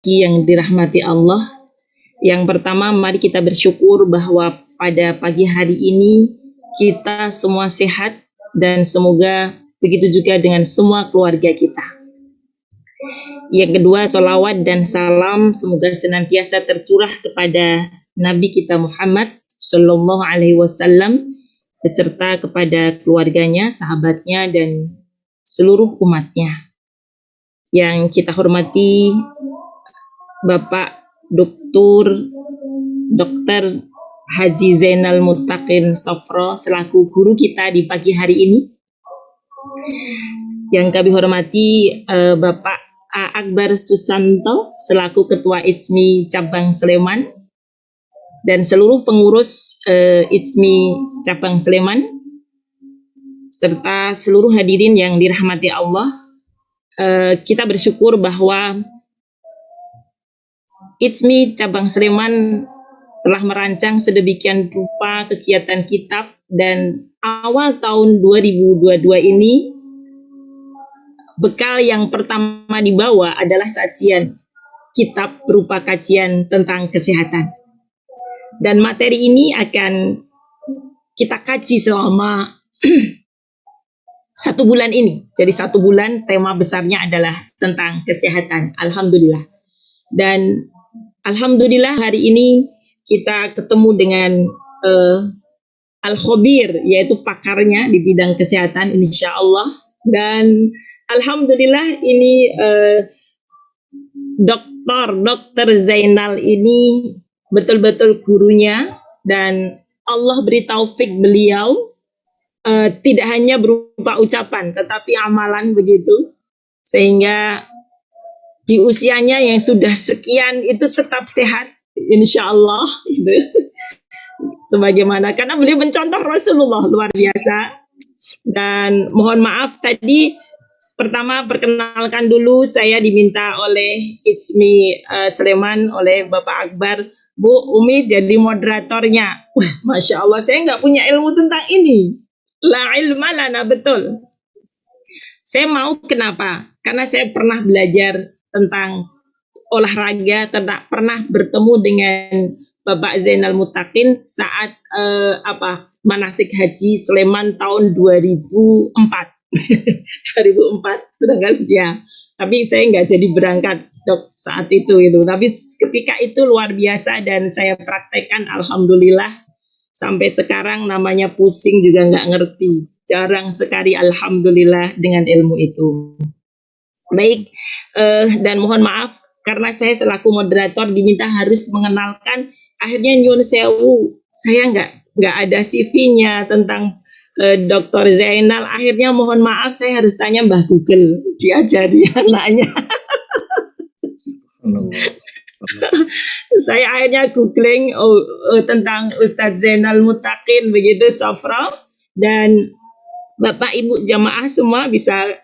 rezeki yang dirahmati Allah. Yang pertama, mari kita bersyukur bahwa pada pagi hari ini kita semua sehat dan semoga begitu juga dengan semua keluarga kita. Yang kedua, sholawat dan salam semoga senantiasa tercurah kepada Nabi kita Muhammad Sallallahu Alaihi Wasallam beserta kepada keluarganya, sahabatnya, dan seluruh umatnya. Yang kita hormati Bapak Dr. Haji Zainal Muttaqin Sofro selaku guru kita di pagi hari ini. Yang kami hormati Bapak A. Akbar Susanto selaku Ketua ISMI Cabang Sleman dan seluruh pengurus ISMI Cabang Sleman serta seluruh hadirin yang dirahmati Allah. Kita bersyukur bahwa ISMI Cabang Sleman telah merancang sedemikian rupa kegiatan kitab dan awal tahun 2022 ini bekal yang pertama dibawa adalah sajian kitab berupa kajian tentang kesehatan. Dan materi ini akan kita kaji selama 1 bulan ini. Jadi 1 bulan tema besarnya adalah tentang kesehatan. Alhamdulillah. Dan alhamdulillah hari ini kita ketemu dengan Al-Khobir, yaitu pakarnya di bidang kesehatan, insya Allah. Dan alhamdulillah ini Dr. Zainal ini betul-betul gurunya, dan Allah beri taufik beliau tidak hanya berupa ucapan tetapi amalan begitu, sehingga di usianya yang sudah sekian itu tetap sehat insya Allah gitu. Sebagaimana karena beliau mencontoh Rasulullah luar biasa. Dan mohon maaf tadi pertama perkenalkan dulu, saya diminta oleh ISMI Sleman oleh Bapak Akbar, Bu Umi jadi moderatornya. Wah, Masya Allah, saya nggak punya ilmu tentang ini. La ilma lana, betul. Saya mau kenapa? Karena saya pernah belajar tentang olahraga, pernah bertemu dengan Bapak Zainal Muttaqin saat manasik haji Sleman tahun 2004. 2004 berangkat ya. Tapi saya nggak jadi berangkat dok saat itu. Tapi ketika itu luar biasa dan saya praktekkan, alhamdulillah sampai sekarang namanya pusing juga nggak ngerti. Jarang sekali alhamdulillah dengan ilmu itu. Baik, dan mohon maaf karena saya selaku moderator diminta harus mengenalkan. Akhirnya nyun sewu, saya nggak ada CV-nya tentang Dr. Zainal. Akhirnya mohon maaf saya harus tanya Mbah Google, diajari anaknya. Saya akhirnya googling tentang Ustadz Zainal Muttaqin begitu Sofro, dan Bapak Ibu jamaah semua bisa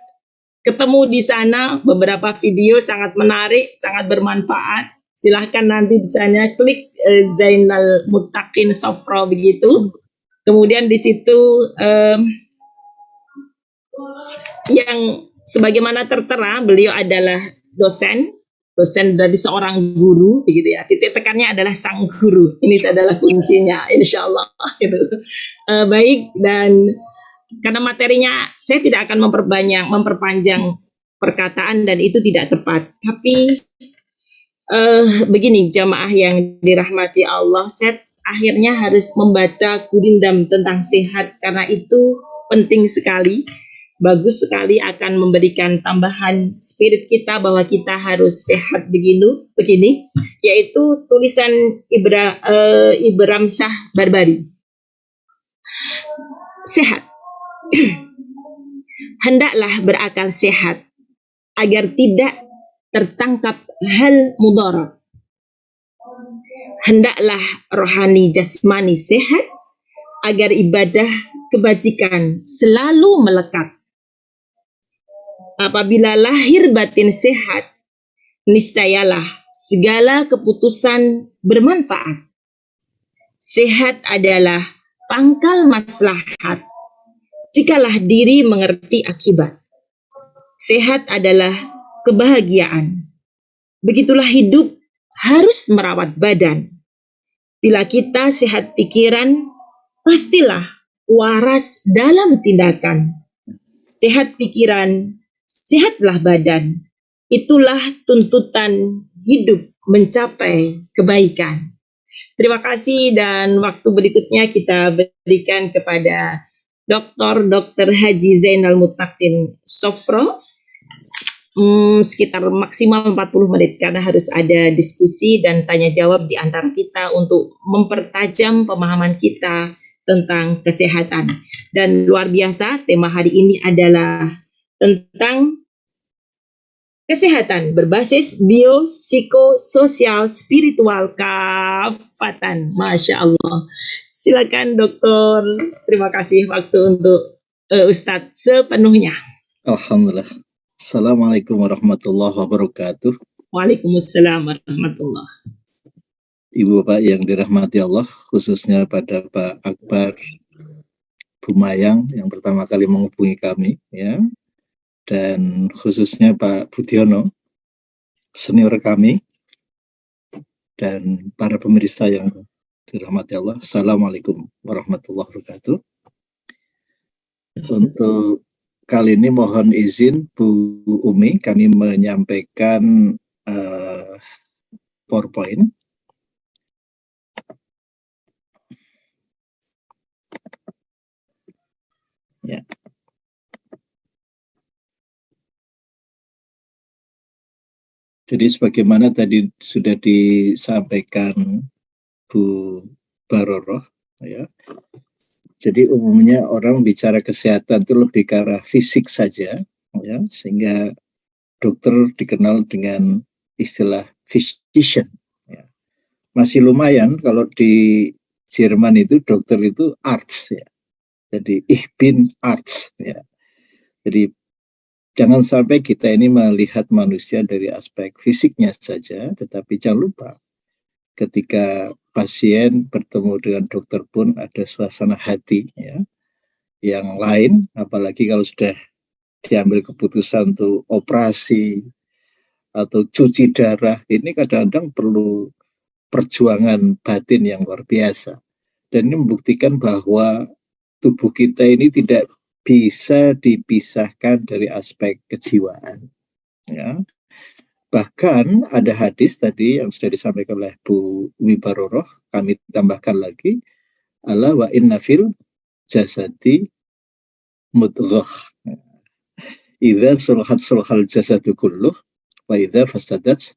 ketemu di sana. Beberapa video sangat menarik, sangat bermanfaat. Silahkan nanti misalnya klik Zainal Muttaqin Sofro begitu. Kemudian di situ yang sebagaimana tertera beliau adalah dosen dari seorang guru begitu ya. Titik tekannya adalah sang guru. Ini adalah kuncinya, insya Allah. Gitu. Baik, dan karena materinya saya tidak akan memperpanjang perkataan dan itu tidak tepat. Tapi begini jamaah yang dirahmati Allah, saya akhirnya harus membaca Gurindam tentang sehat karena itu penting sekali, bagus sekali, akan memberikan tambahan spirit kita bahwa kita harus sehat begini, yaitu tulisan Ibram Shah Barbari. Sehat. Hendaklah berakal sehat agar tidak tertangkap hal mudarat. Hendaklah rohani jasmani sehat agar ibadah kebajikan selalu melekat. Apabila lahir batin sehat, niscayalah segala keputusan bermanfaat. Sehat adalah pangkal maslahat. Jikalah diri mengerti akibat. Sehat adalah kebahagiaan. begitulah hidup harus merawat badan. Bila kita sehat pikiran, pastilah waras dalam tindakan. Sehat pikiran, sehatlah badan. Itulah tuntutan hidup mencapai kebaikan. Terima kasih, dan waktu berikutnya kita berikan kepada Dr. Haji Zainal Muttaqin Sofro, sekitar maksimal 40 menit karena harus ada diskusi dan tanya jawab di antara kita untuk mempertajam pemahaman kita tentang kesehatan. Dan luar biasa, tema hari ini adalah tentang kesehatan berbasis biopsikososial spiritual kafatan. Masya Allah. Silakan dokter. Terima kasih waktu untuk Ustadz sepenuhnya. Alhamdulillah. Assalamualaikum warahmatullahi wabarakatuh. Waalaikumsalam warahmatullahi. Ibu Bapak yang dirahmati Allah, khususnya pada Pak Akbar Bumayang yang pertama kali menghubungi kami, ya, dan khususnya Pak Budiono, senior kami, dan para pemirsa yang dirahmati Allah. Assalamualaikum warahmatullahi wabarakatuh. Untuk kali ini mohon izin Bu Umi, kami menyampaikan PowerPoint. Ya. Jadi sebagaimana tadi sudah disampaikan Bu Baroroh, ya. Jadi umumnya orang bicara kesehatan itu lebih ke arah fisik saja, ya, sehingga dokter dikenal dengan istilah physician. Ya. Masih lumayan kalau di Jerman itu dokter itu Arzt, ya. Jadi ich bin Arzt, ya. Jadi jangan sampai kita ini melihat manusia dari aspek fisiknya saja, tetapi jangan lupa ketika pasien bertemu dengan dokter pun ada suasana hati, ya, yang lain, apalagi kalau sudah diambil keputusan untuk operasi atau cuci darah, ini kadang-kadang perlu perjuangan batin yang luar biasa. Dan ini membuktikan bahwa tubuh kita ini tidak bisa dipisahkan dari aspek kejiwaan, ya. Bahkan ada hadis tadi yang sudah disampaikan oleh Bu Wibaroroh, kami tambahkan lagi, ala wa inna fil jasadi mudghah. Idza sulhat sulhal jasadu kulluh wa idza fasadat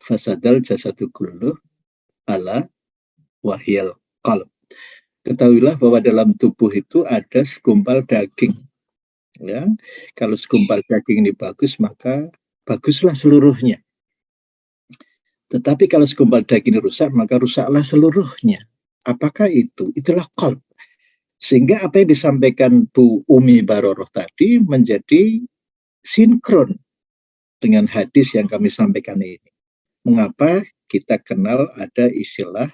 fasadal jasadu kulluh ala wahyal qalb. Ketahuilah bahwa dalam tubuh itu ada segumpal daging, ya. Kalau segumpal daging ini bagus, maka baguslah seluruhnya. Tetapi kalau segumpal daging ini rusak, maka rusaklah seluruhnya. Apakah itu? Itulah qalb. Sehingga apa yang disampaikan Bu Umi Baroroh tadi menjadi sinkron dengan hadis yang kami sampaikan ini. Mengapa kita kenal ada istilah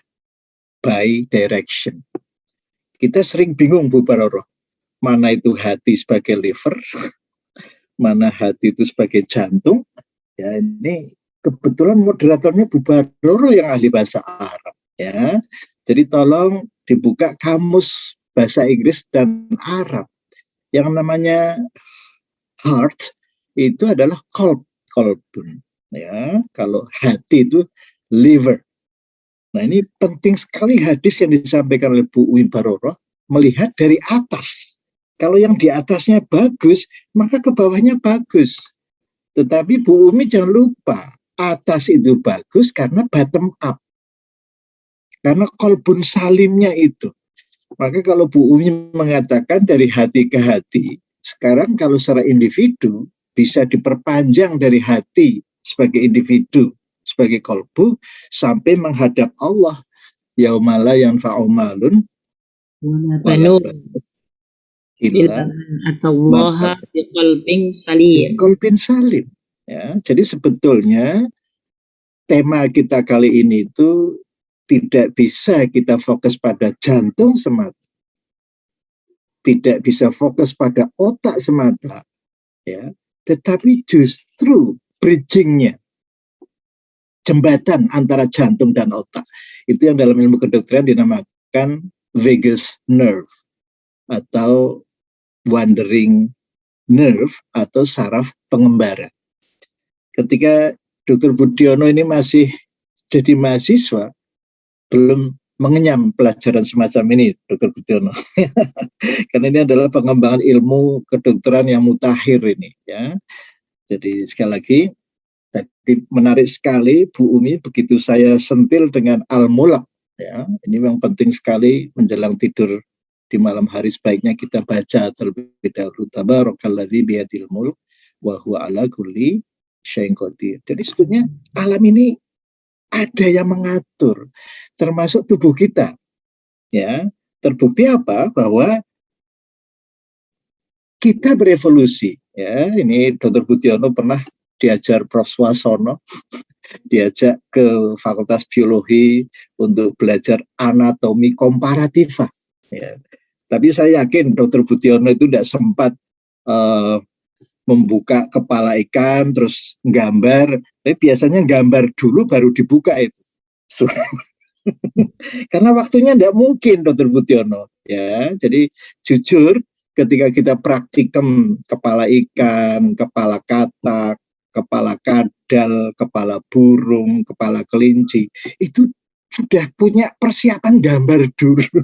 bi-direction? Kita sering bingung Bu Baroroh, mana itu hati sebagai liver, mana hati itu sebagai jantung. Ya, ini kebetulan moderatornya Bu Baroroh yang ahli bahasa Arab, ya. Jadi tolong dibuka kamus bahasa Inggris dan Arab. Yang namanya heart itu adalah kolbun, ya. Kalau hati itu liver. Nah, ini penting sekali hadis yang disampaikan oleh Bu Wibaroroh, melihat dari atas. Kalau yang di atasnya bagus, maka ke bawahnya bagus. Tetapi Bu Umi jangan lupa, atas itu bagus karena bottom up. Karena kolbun salimnya itu. Maka kalau Bu Umi mengatakan dari hati ke hati, sekarang kalau secara individu bisa diperpanjang dari hati sebagai individu, sebagai kolbu, sampai menghadap Allah. Yaumala yanfa'u malun wala illa atallaha biqalbin salim. Biqalbin salim. Ya, jadi sebetulnya tema kita kali ini itu tidak bisa kita fokus pada jantung semata, tidak bisa fokus pada otak semata, ya, tetapi justru bridgingnya, jembatan antara jantung dan otak. Itu yang dalam ilmu kedokteran dinamakan vagus nerve atau wandering nerve atau saraf pengembara. Ketika Dr. Budiono ini masih jadi mahasiswa, belum mengenyam pelajaran semacam ini, Dr. Budiono. Karena ini adalah pengembangan ilmu kedokteran yang mutakhir ini, ya. Jadi sekali lagi, tadi menarik sekali Bu Umi begitu saya sentil dengan Al-Mulk, ya. Ini memang penting sekali menjelang tidur di malam hari, sebaiknya kita baca terlebih dahulu Tabarakalladzi biyadil mulk wa huwa ala kulli syai'in qadir. Jadi sebetulnya alam ini ada yang mengatur, termasuk tubuh kita, ya. Terbukti apa? Bahwa kita berevolusi, ya. Ini Dr. Budiono pernah diajar Prof. Swasono, diajak ke Fakultas Biologi untuk belajar anatomi komparatif, ya. Tapi saya yakin Dr. Budiono itu tidak sempat membuka kepala ikan terus gambar, tapi biasanya gambar dulu baru dibuka itu. Karena waktunya tidak mungkin, Dr. Budiono, ya. Jadi jujur, ketika kita praktikum kepala ikan, kepala katak, kepala kadal, kepala burung, kepala kelinci, itu sudah punya persiapan gambar dulu.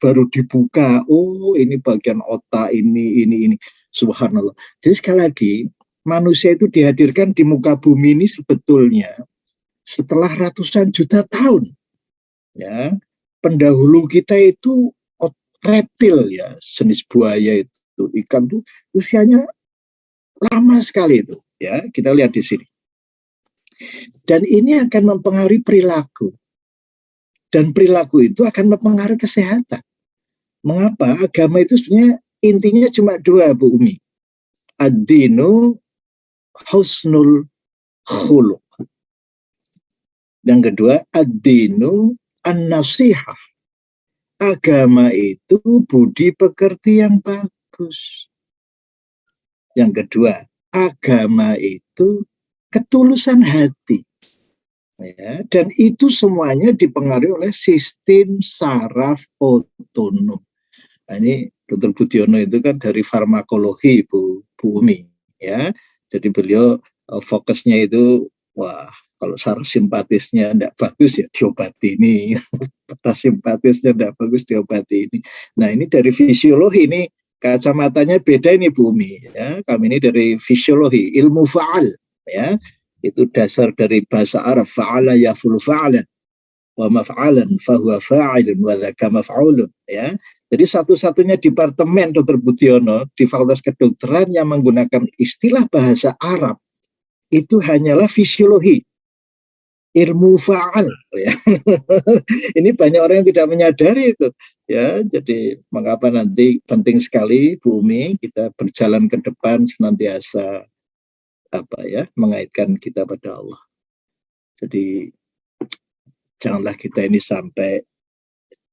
Baru dibuka, oh ini bagian otak, ini. Subhanallah. Jadi sekali lagi, manusia itu dihadirkan di muka bumi ini sebetulnya setelah ratusan juta tahun. Ya, pendahulu kita itu reptil, ya, jenis buaya itu, ikan itu usianya lama sekali itu, ya. Kita lihat di sini. Dan ini akan mempengaruhi perilaku. Dan perilaku itu akan mempengaruhi kesehatan. Mengapa? Agama itu sebenarnya intinya cuma dua, Bu Umi. Ad-dinu husnul khuluq. Yang kedua, ad-dinu an-nasihah. Agama itu budi pekerti yang bagus. Yang kedua, agama itu ketulusan hati. Ya, dan itu semuanya dipengaruhi oleh sistem saraf otonom. Nah, ini Dr. Budiono itu kan dari farmakologi, Bu Umi, ya. Jadi beliau fokusnya itu, wah, kalau saraf simpatisnya tidak bagus ya diobati ini, parasimpatisnya tidak bagus diobati ini. Nah, ini dari fisiologi, ini kacamatanya beda ini, Bu Umi, ya. Kami ini dari fisiologi, ilmu fa'al, ya. Itu dasar dari bahasa Arab, fa'ala yaf'ulu fa'alan wa maf'alan fahuwa fa'ilun wa dzaka maf'ulun, ya. Jadi satu-satunya departemen Dr. Budiono di Fakultas Kedokteran yang menggunakan istilah bahasa Arab itu hanyalah fisiologi, ilmu fa'al, ya. Ini banyak orang yang tidak menyadari itu, ya. Jadi mengapa nanti penting sekali, Bu Umi, kita berjalan ke depan senantiasa mengaitkan kita pada Allah. Jadi janganlah kita ini sampai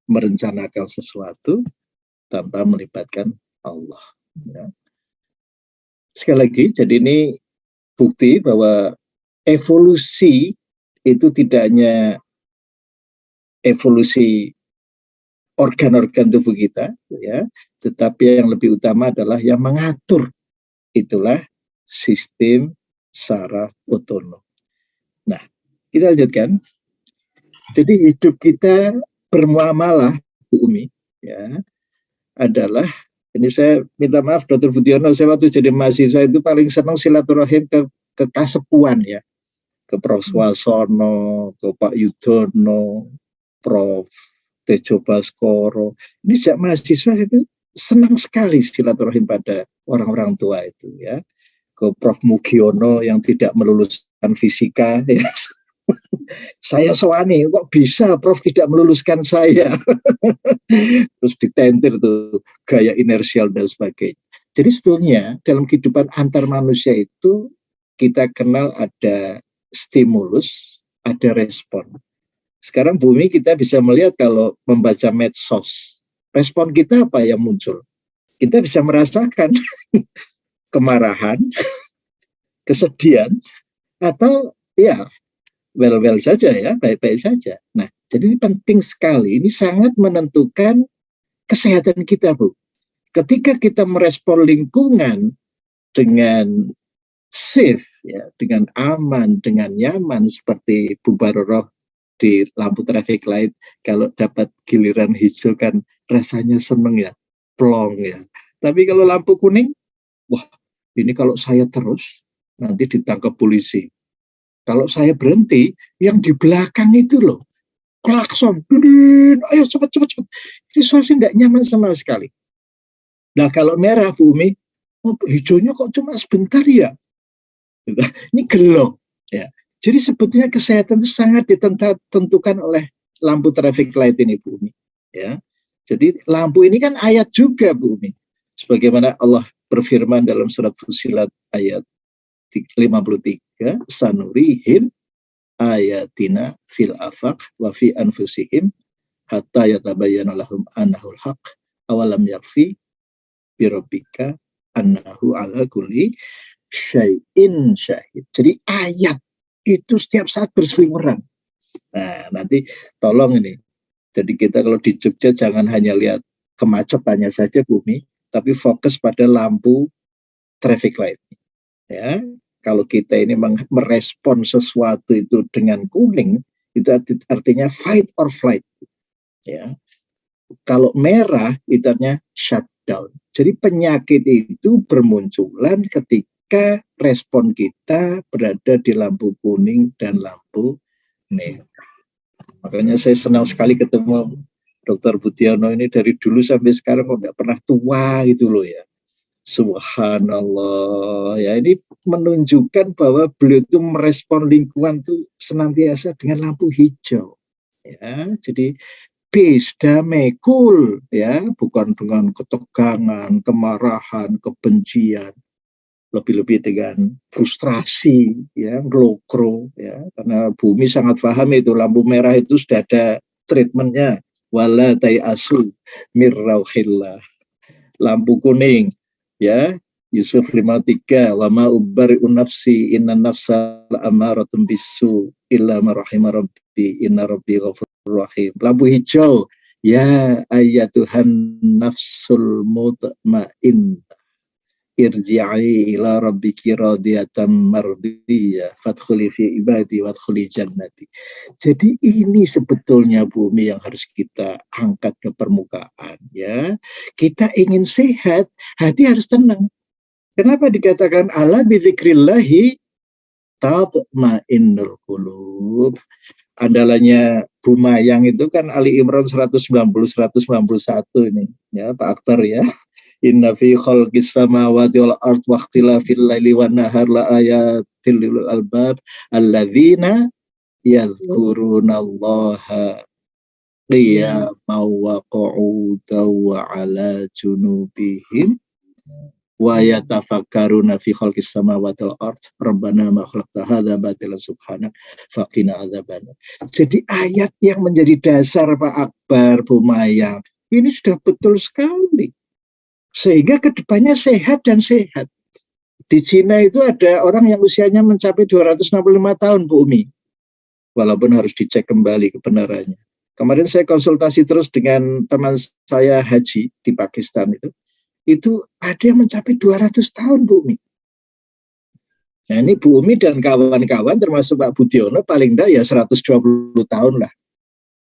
merencanakan sesuatu tanpa melibatkan Allah, ya. Sekali lagi, jadi ini bukti bahwa evolusi itu tidak hanya evolusi organ-organ tubuh kita, ya, tetapi yang lebih utama adalah yang mengatur, itulah sistem saraf otonom. Nah, kita lanjutkan. Jadi hidup kita bermuamalah, Bu Umi, ya, adalah, ini saya minta maaf Dr. Budiono, saya waktu jadi mahasiswa itu paling senang silaturahim ke Kasepuan, ya, ke Prof. Swasono, ke Pak Yudono, Prof. Tejo Baskoro. Ini sejak mahasiswa itu senang sekali silaturahim pada orang-orang tua itu, ya. Ke Prof. Mugiono yang tidak meluluskan fisika, ya. Saya soani, kok bisa Prof tidak meluluskan saya? Terus ditentir tuh gaya inersial dan sebagainya. Jadi sebetulnya dalam kehidupan antar manusia itu kita kenal ada stimulus, ada respon. Sekarang bumi kita bisa melihat kalau membaca medsos, respon kita apa yang muncul? Kita bisa merasakan kemarahan, kesedihan, atau ya well saja ya, baik-baik saja. Nah, jadi ini penting sekali, ini sangat menentukan kesehatan kita, Bu. Ketika kita merespon lingkungan dengan safe, ya, dengan aman, dengan nyaman, seperti Bu Baroroh di lampu traffic light, kalau dapat giliran hijau kan rasanya seneng ya, plong ya. Tapi kalau lampu kuning, wah, ini kalau saya terus nanti ditangkap polisi. Kalau saya berhenti, yang di belakang itu loh, klakson, ayo cepat. Ini suasana tidak nyaman sama sekali. Nah kalau merah, Bu Umi, oh, hijaunya kok cuma sebentar ya? Ini gelo. Ya. Jadi sebetulnya kesehatan itu sangat ditentukan oleh lampu traffic light ini, Bu Umi. Ya. Jadi lampu ini kan ayat juga, Bu Umi. Sebagaimana Allah berfirman dalam surat Fussilat ayat 53, sanurihim ayatina fil afaq wa fi anfusihim hatta yatabayyana lahum annahul haq awalam yakfi bi rabbika annahu ala kulli syai'in syahid. Jadi ayat itu setiap saat berseliweran. Nah, nanti tolong ini. Jadi kita kalau di Jogja jangan hanya lihat kemacetannya saja, Bumi, tapi fokus pada lampu traffic light. Ya, kalau kita ini merespon sesuatu itu dengan kuning, itu artinya fight or flight. Ya, kalau merah itu artinya shutdown. Jadi penyakit itu bermunculan ketika respon kita berada di lampu kuning dan lampu merah. Makanya saya senang sekali ketemu Dr. Budiono ini dari dulu sampai sekarang kok nggak pernah tua gitu loh ya. Subhanallah, ya ini menunjukkan bahwa beliau itu merespon lingkungan itu senantiasa dengan lampu hijau. Ya, jadi peace, damai, cool, ya, bukan dengan ketegangan, kemarahan, kebencian, lebih-lebih dengan frustrasi, ya, glokro, ya, karena Bumi sangat paham itu lampu merah itu sudah ada treatmentnya, wala tayasu mirrauhillah. Lampu kuning, ya, Yusuf 53, wa ma ubari'u nafsi inna nafsa amaratun bisu illa marahima rabbi inna rabbi ghafurur rahim. Lampu hijau, ya ayyatuhan nafsul mutmainnah irji'i ila rabbiki radiyatan mardiyah fadkhuli fi ibadi wadkhuli jannati. Jadi ini sebetulnya Bumi yang harus kita angkat ke permukaan, ya. Kita ingin sehat, hati harus tenang. Kenapa dikatakan ala bidzikrillahi tatma'innul qulub? Andalanya Bu Mayang itu kan Ali Imran 190-191 ini, ya Pak Akbar ya. Inna fi khalqis samawati wal ard wa ikhtilafil laili wan nahar la ayatil lil albab alladzina yadhkurunallaha qiyaman wa qu'udan wa 'ala junubihim wa yatafakkaruna fi khalqis samawati wal ard rabbana ma khalaqta hadza batilan subhanak faqina adzabannar. Jadi ayat yang menjadi dasar Pak Akbar, Bu Mayang ini sudah betul sekali. Sehingga kedepannya sehat dan sehat. Di Cina itu ada orang yang usianya mencapai 265 tahun, Bu Umi. Walaupun harus dicek kembali kebenarannya. Kemarin saya konsultasi terus dengan teman saya haji di Pakistan itu. Itu ada yang mencapai 200 tahun, Bu Umi. Nah ini Bu Umi dan kawan-kawan termasuk Pak Budiono paling enggak ya 120 tahun lah.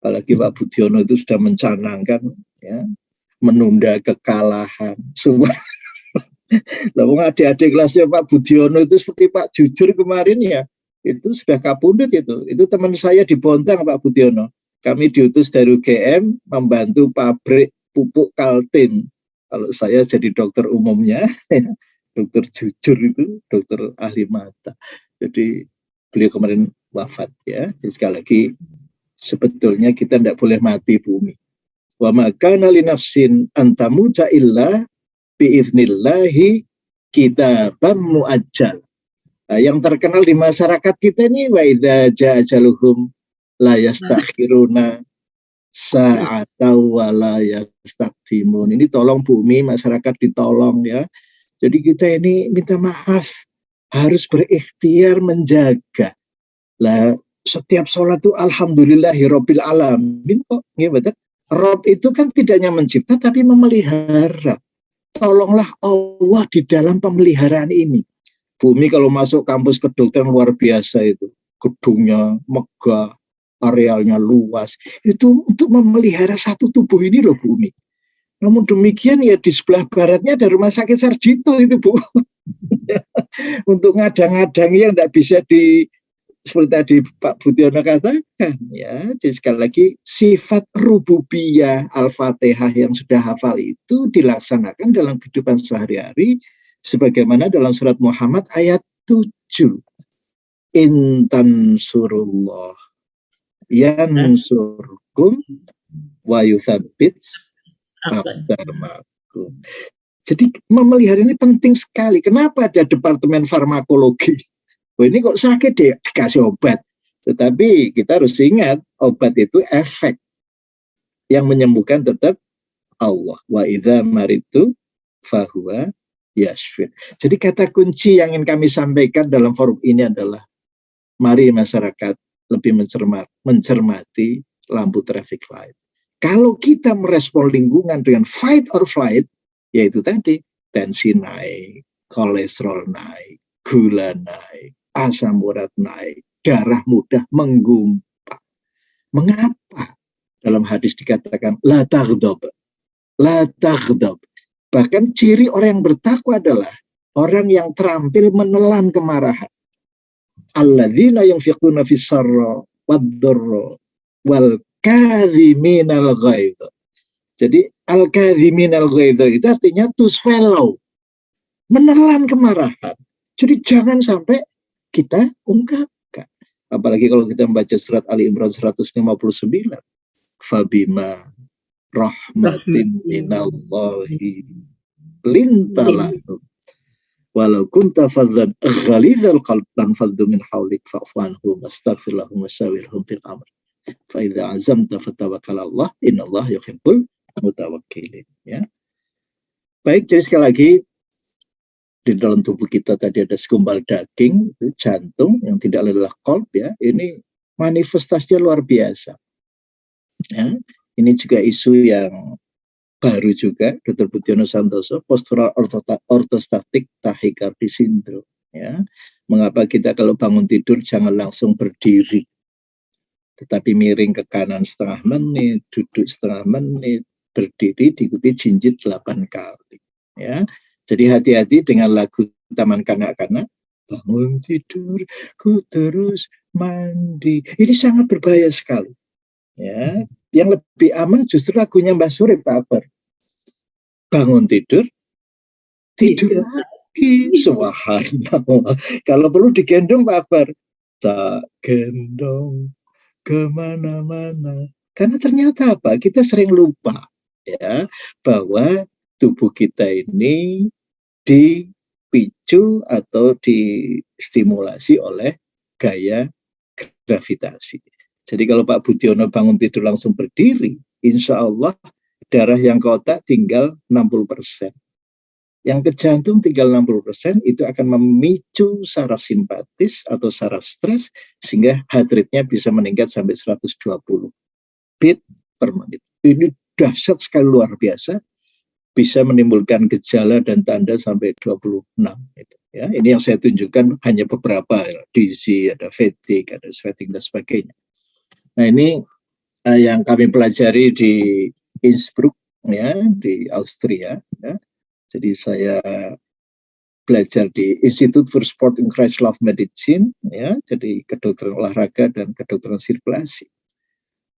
Apalagi Pak Budiono itu sudah mencanangkan ya, menunda kekalahan. Semua Lalu adik-adik kelasnya Pak Budiono itu seperti Pak Jujur kemarin ya, itu sudah kapundut itu. Itu teman saya di Bontang Pak Budiono. Kami diutus dari UGM membantu pabrik pupuk Kaltim. Kalau saya jadi dokter umumnya, dokter Jujur itu dokter ahli mata. Jadi beliau kemarin wafat ya. Jadi sekali lagi sebetulnya kita tidak boleh mati bumi. Wa makana li nafsin antamuja illa biiznillahi kitabam muajjal. Nah, yang terkenal di masyarakat kita ini wa idza jaa ajaluhum la yastakhiruna sa'ata wa la yastaqdimun. Ini tolong bumi, masyarakat ditolong ya. Jadi kita ini minta maaf, harus berikhtiar menjaga. Lah setiap sholat itu alhamdulillahirabbil alamin kok. Nggih mboten? Rob itu kan tidak hanya mencipta tapi memelihara. Tolonglah Allah di dalam pemeliharaan ini. Bumi kalau masuk kampus kedokteran luar biasa itu. Gedungnya megah, arealnya luas. Itu untuk memelihara satu tubuh ini loh Bumi. Namun demikian ya di sebelah baratnya ada rumah sakit Sarjito itu Bu. Untuk ngadang-ngadang yang tidak bisa seperti tadi Pak Budiono katakan ya, jadi sekali lagi sifat rububiyah Al-Fatihah yang sudah hafal itu dilaksanakan dalam kehidupan sehari-hari sebagaimana dalam surat Muhammad ayat 7. Intan surullah yansurkum wa yuthabbit aqdamakum. Jadi memelihara ini penting sekali. Kenapa ada departemen farmakologi? Oh, ini kok sakit deh, dikasih obat. Tetapi kita harus ingat, obat itu efek. Yang menyembuhkan tetap Allah. Wa idza maritu fahuwa yashfin. Jadi kata kunci yang ingin kami sampaikan dalam forum ini adalah mari masyarakat lebih mencermati lampu traffic light. Kalau kita merespon lingkungan dengan fight or flight, yaitu tadi tensi naik, kolesterol naik, gula naik, asam urat naik, darah mudah menggumpal. Mengapa? Dalam hadis dikatakan la taghdab, la taghdab. Bahkan ciri orang yang bertakwa adalah orang yang terampil menelan kemarahan. Alladzina yunfiquna fis sarra wad-dharra wal kadhiminal ghaidh. Jadi al-kadhiminal ghaidh itu artinya to swallow, menelan kemarahan. Jadi jangan sampai kita ungkapkan. Apalagi kalau kita membaca surat Ali Imran 159. Fabima rahmatin minallahi lintalahum. Walau kunta fadhan ghalidhal qalb lan faddu min hawlik fa'fu anhum wastaghfir lahum wasyawirhum fil amr. Fa idza azamta fatawakkal 'ala Allah innallaha yuhibbul mutawakkilin. Ya. Baik, jadi sekali lagi di dalam tubuh kita tadi ada segumpal daging, itu jantung yang tidak adalah kolb ya. Ini manifestasinya luar biasa. Ya, ini juga isu yang baru juga, Dr. Budiono Santoso, postural ortostatik tachycardia syndrome. Ya, mengapa kita kalau bangun tidur jangan langsung berdiri, tetapi miring ke kanan setengah menit, duduk setengah menit, berdiri diikuti jinjit 8 kali. Ya. Jadi hati-hati dengan lagu taman kanak-kanak. Bangun tidur, ku terus mandi. Ini sangat berbahaya sekali. Ya, yang lebih aman justru lagunya Mbah Surip Pak Akbar. Bangun tidur, tidur lagi. Subhanallah. Kalau perlu digendong Pak Akbar. Tak gendong kemana-mana. Karena ternyata apa? Kita sering lupa ya bahwa tubuh kita ini dipicu atau distimulasi oleh gaya gravitasi. Jadi kalau Pak Budiono bangun tidur langsung berdiri, insya Allah darah yang ke otak tinggal 60%. Yang ke jantung tinggal 60%, itu akan memicu saraf simpatis atau saraf stres, sehingga heart rate-nya bisa meningkat sampai 120 beat per menit. Ini dahsyat sekali, luar biasa. Bisa menimbulkan gejala dan tanda sampai 26. Gitu, ya. Ini yang saya tunjukkan hanya beberapa, dizzy, ada fatigue, ada sweating, dan sebagainya. Nah ini yang kami pelajari di Innsbruck, ya, di Austria. Ya. Jadi saya belajar di Institute for Sport and Kreislauf Medicine, ya, jadi kedokteran olahraga dan kedokteran sirkulasi.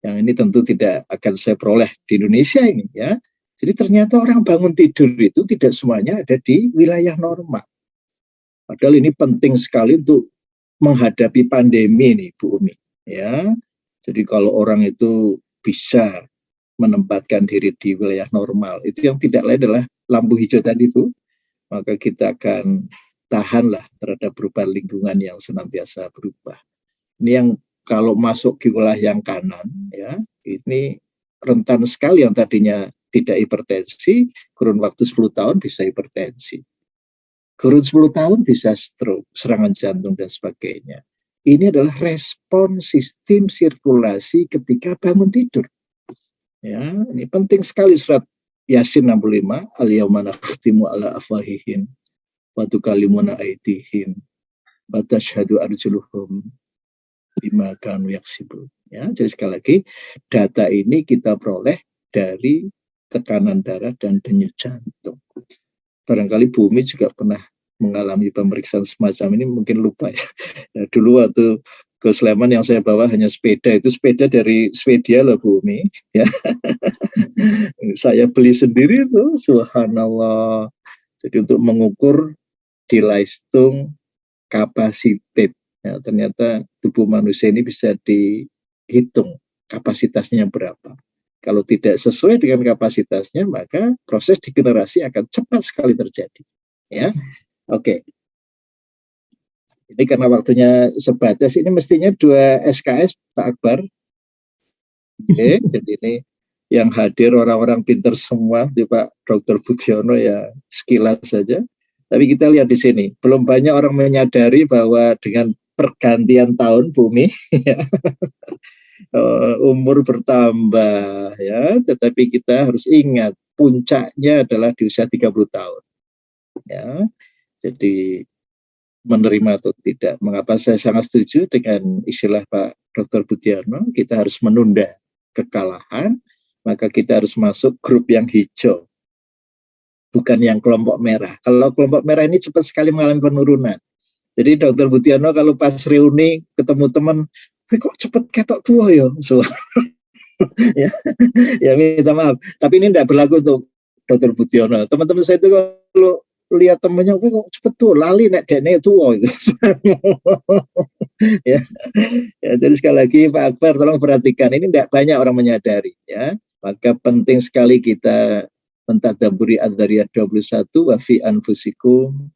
Yang ini tentu tidak akan saya peroleh di Indonesia ini, ya. Jadi ternyata orang bangun tidur itu tidak semuanya ada di wilayah normal. Padahal ini penting sekali untuk menghadapi pandemi ini, Bu Umi. Ya, jadi kalau orang itu bisa menempatkan diri di wilayah normal, itu yang tidak lain adalah lampu hijau tadi, Bu. Maka kita akan tahanlah terhadap perubahan lingkungan yang senantiasa berubah. Ini yang kalau masuk ke wilayah yang kanan, ya, ini rentan sekali. Yang tadinya tidak hipertensi, kurun waktu 10 tahun bisa hipertensi. Kurun 10 tahun bisa stroke, serangan jantung, dan sebagainya. ini adalah respon sistem sirkulasi ketika bangun tidur. Ya, ini penting sekali surat Yasin 65, al-yauma nakhtimu ala afwahihim wa tukallimuna aydihim wa tashhadu arjuluhum bima kanu yaksibun. Ya, jadi sekali lagi data ini kita peroleh dari tekanan darah dan denyut jantung. Barangkali Bumi juga pernah mengalami pemeriksaan semacam ini, mungkin lupa ya. Nah, dulu waktu ke Sleman yang saya bawa hanya sepeda, itu sepeda dari Swedia loh Bumi. Ya. Saya beli sendiri tuh, subhanallah. Jadi untuk mengukur di Leistung kapasitas. Ya, ternyata tubuh manusia ini bisa dihitung kapasitasnya berapa. Kalau tidak sesuai dengan kapasitasnya, maka proses degenerasi akan cepat sekali terjadi. Ya, oke. Ini karena waktunya sebatas, ini mestinya 2 SKS Pak Akbar. Oke, jadi ini yang hadir orang-orang pintar semua, di Pak Dr. Budiono ya sekilas saja. Tapi kita lihat di sini, belum banyak orang menyadari bahwa dengan pergantian tahun Bumi, umur bertambah, ya. Tetapi kita harus ingat, puncaknya adalah di usia 30 tahun. Ya, jadi menerima atau tidak. Mengapa saya sangat setuju dengan istilah Pak Dr. Budiono, kita harus menunda kekalahan, maka kita harus masuk grup yang hijau, bukan yang kelompok merah. Kalau kelompok merah ini cepat sekali mengalami penurunan. Jadi Dr. Budiono kalau pas reuni ketemu teman, kok cepet ketok tua ya? So, ya minta maaf. Tapi ini tidak berlaku untuk Dr. Budiono. Teman-teman saya itu kalau lihat temannya, kok cepet tuh lali nek dene tua itu. Ya, jadi sekali lagi Pak Akbar tolong perhatikan, ini tidak banyak orang menyadari, ya. Maka penting sekali kita mentadabburi Adz-Dzariyat 21 wa fi anfusikum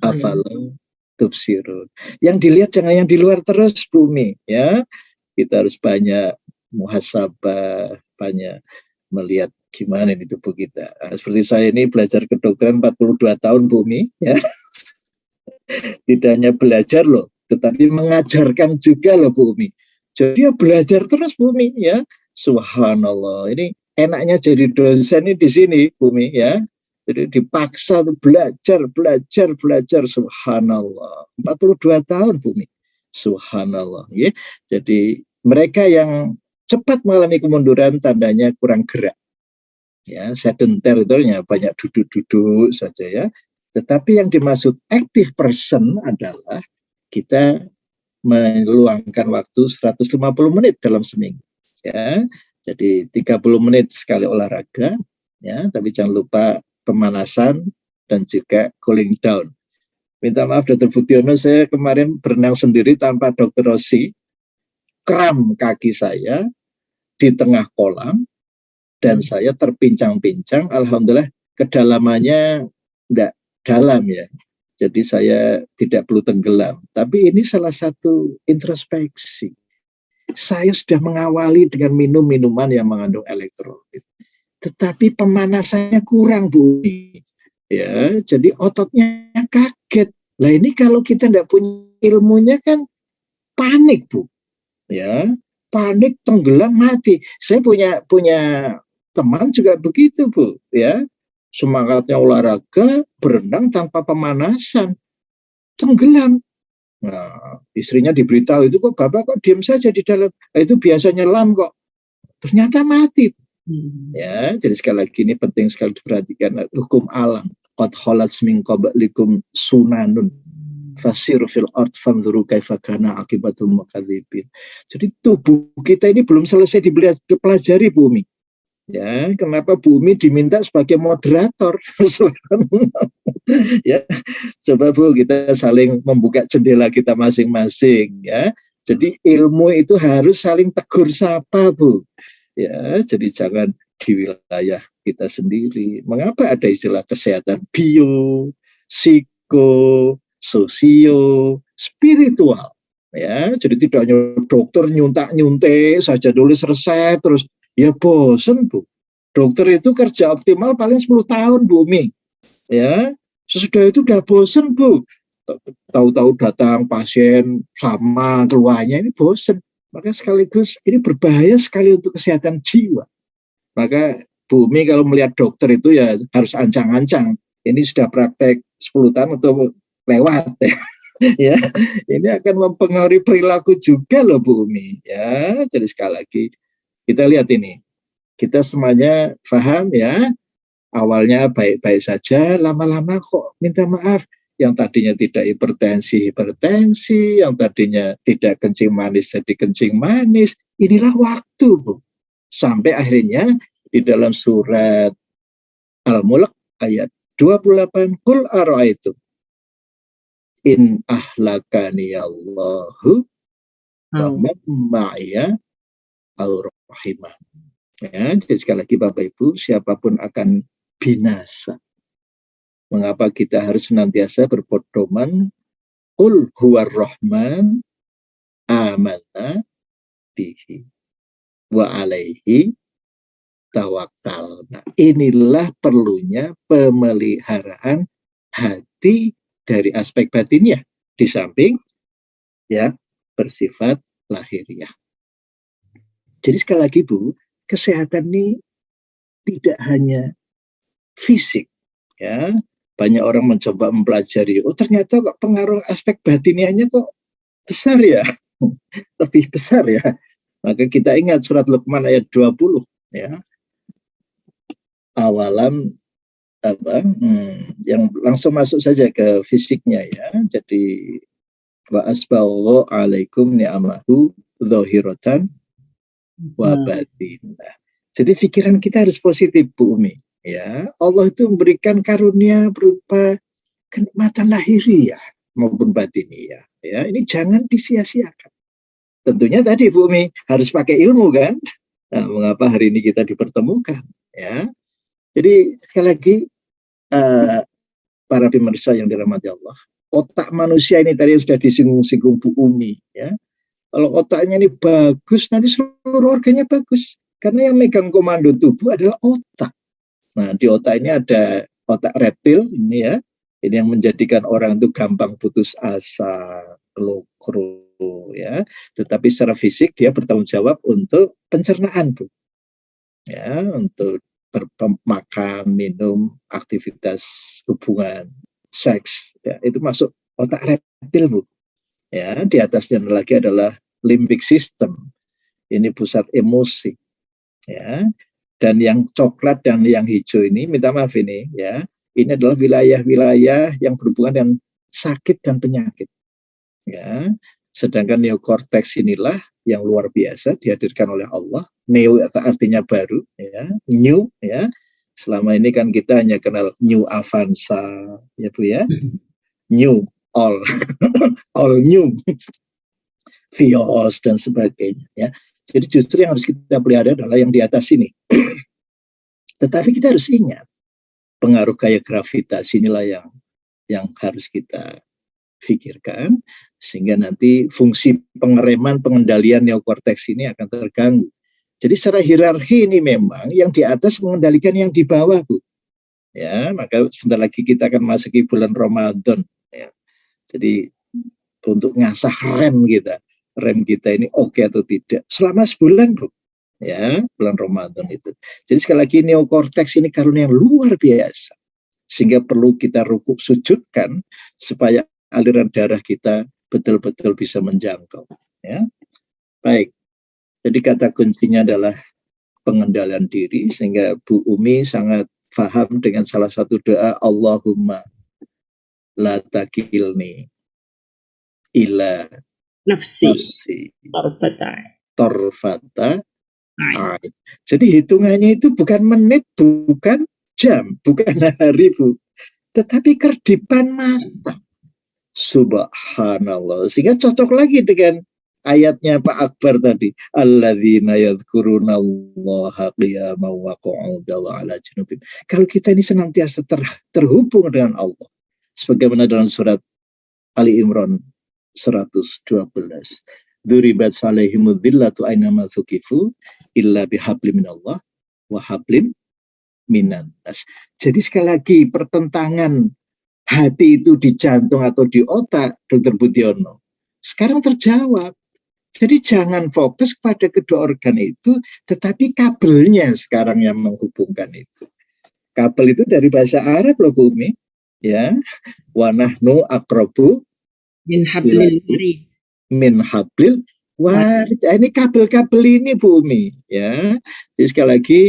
afala tubsirun. Yang dilihat jangan yang di luar terus Bumi, ya. Kita harus banyak muhasabah, banyak melihat gimana ini tubuh kita. Nah, seperti saya ini belajar kedokteran 42 tahun Bumi, ya. Tidak hanya belajar loh, tetapi mengajarkan juga loh Bumi. Jadi ya belajar terus Bumi, ya. Subhanallah. Ini enaknya jadi dosen ini di sini Bumi, ya. Jadi dipaksa tuh belajar, subhanallah. 42 tahun Bumi. Subhanallah, ya. Jadi mereka yang cepat mengalami kemunduran tandanya kurang gerak. Ya, sedenter itu banyak duduk-duduk saja, ya. Tetapi yang dimaksud active person adalah kita meluangkan waktu 150 menit dalam seminggu, ya. Jadi 30 menit sekali olahraga, ya, tapi jangan lupa pemanasan dan juga cooling down. Minta maaf Dr. Budiono, saya kemarin berenang sendiri tanpa Dr. Rossi, kram kaki saya di tengah kolam dan saya terpincang-pincang. Alhamdulillah kedalamannya tidak dalam, ya. Jadi saya tidak perlu tenggelam. Tapi ini salah satu introspeksi. Saya sudah mengawali dengan minum minuman yang mengandung elektrolit, tetapi pemanasannya kurang Bumi, ya. Jadi ototnya kaget. Lah ini kalau kita tidak punya ilmunya kan panik Bu, ya, panik, tenggelam, mati. Saya punya teman juga begitu Bu, ya, semangatnya olahraga, berenang tanpa pemanasan, tenggelam. Nah, istrinya diberitahu, itu kok Bapak kok diam saja di dalam, itu biasa nyelam kok, ternyata mati. Ya, jadi sekali lagi ini penting sekali diperhatikan hukum alam. Qad khalat min qablikum sunanun fasiru fil ard fanzuru kaifa kana akibatul mukadzibin. Jadi tubuh kita ini belum selesai dipelajari Bumi. Ya, kenapa Bumi diminta sebagai moderator? Ya, coba Bu, kita saling membuka jendela kita masing-masing, ya. Jadi ilmu itu harus saling tegur sapa Bu. Ya, jadi jangan di wilayah kita sendiri. Mengapa ada istilah kesehatan bio, psiko, sosio, spiritual? Ya, jadi tidak hanya dokter nyuntak-nyuntik saja nulis resep terus ya bosen Bu. Dokter itu kerja optimal paling 10 tahun Bumi. Ya, sesudah itu udah bosen Bu. tahu-tahu datang pasien sama keluarnya, ini bosen. Maka sekaligus ini berbahaya sekali untuk kesehatan jiwa. Maka Bu Umi kalau melihat dokter itu ya harus ancang-ancang. Ini sudah praktek 10 tahun atau lewat ya. Ya, ini akan mempengaruhi perilaku juga loh Bu Umi. Ya, jadi sekali lagi kita lihat ini. Kita semuanya paham ya. Awalnya baik-baik saja, lama-lama kok minta maaf. Yang tadinya tidak hipertensi, yang tadinya tidak kencing manis jadi kencing manis. Inilah waktu, Bu. Sampai akhirnya di dalam surat Al-Mulk ayat 28, Qul ara'aitum in ahlakani Allahu wa man ma'ya aw rahimah. Ya, jadi sekali lagi Bapak Ibu, siapapun akan binasa. Mengapa kita harus senantiasa berpedoman Qul huwar rahman amanna bihi wa alaihi tawakkal. Nah, inilah perlunya pemeliharaan hati dari aspek batinnya di samping ya bersifat lahiriah. Jadi sekali lagi Bu, kesehatan ini tidak hanya fisik ya. Banyak orang mencoba mempelajari, oh ternyata kok pengaruh aspek batiniahnya kok besar ya, lebih besar ya. Maka kita ingat surat Luqman ayat 20 ya. Awalam yang langsung masuk saja ke fisiknya ya. Jadi wa asballahu alaikum ni'amahu dzahiratan wa batinah. Jadi pikiran kita harus positif Bu Umi. Ya, Allah itu memberikan karunia berupa kenikmatan lahiriah maupun batiniah. Ya, ini jangan disia-siakan. Tentunya tadi Bu Umi harus pakai ilmu kan. Nah, mengapa hari ini kita dipertemukan? Ya, jadi sekali lagi para pemirsa yang dirahmati Allah, otak manusia ini tadi sudah disinggung-singgung Bu Umi. Ya, kalau otaknya ini bagus, nanti seluruh organnya bagus. Karena yang megang komando tubuh adalah otak. Nah, di otak ini ada otak reptil ini ya. Ini yang menjadikan orang itu gampang putus asa, kelukru ya. Tetapi secara fisik dia bertanggung jawab untuk pencernaan, Bu. Ya, untuk makan, minum, aktivitas hubungan, seks ya, itu masuk otak reptil, Bu. Ya, di atasnya lagi adalah limbic system. Ini pusat emosi. Ya. Dan yang coklat dan yang hijau ini, minta maaf ini ya, ini adalah wilayah-wilayah yang berhubungan dengan sakit dan penyakit. Ya, sedangkan neokorteks inilah yang luar biasa dihadirkan oleh Allah. Neo artinya baru, ya, new, ya. Selama ini kan kita hanya kenal new avanza, ya Bu ya, new all, all new, Vios dan sebagainya. Ya. Jadi justru yang harus kita pelihara adalah yang di atas ini. Tetapi kita harus ingat, pengaruh gaya gravitasi inilah yang harus kita pikirkan, sehingga nanti fungsi pengereman, pengendalian neokorteks ini akan terganggu. Jadi secara hierarki ini memang yang di atas mengendalikan yang di bawah, Bu. Ya, maka sebentar lagi kita akan masuki bulan Ramadan. Ya. Jadi untuk ngasah rem kita ini oke atau tidak selama sebulan, Bu. Ya, bulan Ramadan itu. Jadi sekali lagi neokorteks ini karunia yang luar biasa. Sehingga perlu kita rukuk sujudkan supaya aliran darah kita betul-betul bisa menjangkau. Ya. Baik. Jadi kata kuncinya adalah pengendalian diri, sehingga Bu Umi sangat paham dengan salah satu doa, Allahumma la takilni ila nafsi torfata. Jadi hitungannya itu bukan menit, bukan jam, bukan hari, Bu, tetapi kerdipan mata. Subhanallah. Sehingga cocok lagi dengan ayatnya Pak Akbar tadi, alladzina yadhkurunallaha qiyaman wa qu'udan wa 'ala junubihim. Kalau kita ini senantiasa terhubung dengan Allah, sebagaimana dalam surat Ali Imran 112, Duribat alaihimud dhillatu aynama thuqifu illa bihablim minallah wa hablim minan nas. Jadi sekali lagi pertentangan hati itu di jantung atau di otak, Dr. Budiono? Sekarang terjawab. Jadi jangan fokus pada kedua organ itu, tetapi kabelnya sekarang yang menghubungkan itu. Kabel itu dari bahasa Arab loh Bu Umi, ya. Wa nahnu aqrabu Min hablil warid. Min hablil warid. Ini kabel-kabel ini Bu Umi, ya. Jadi sekali lagi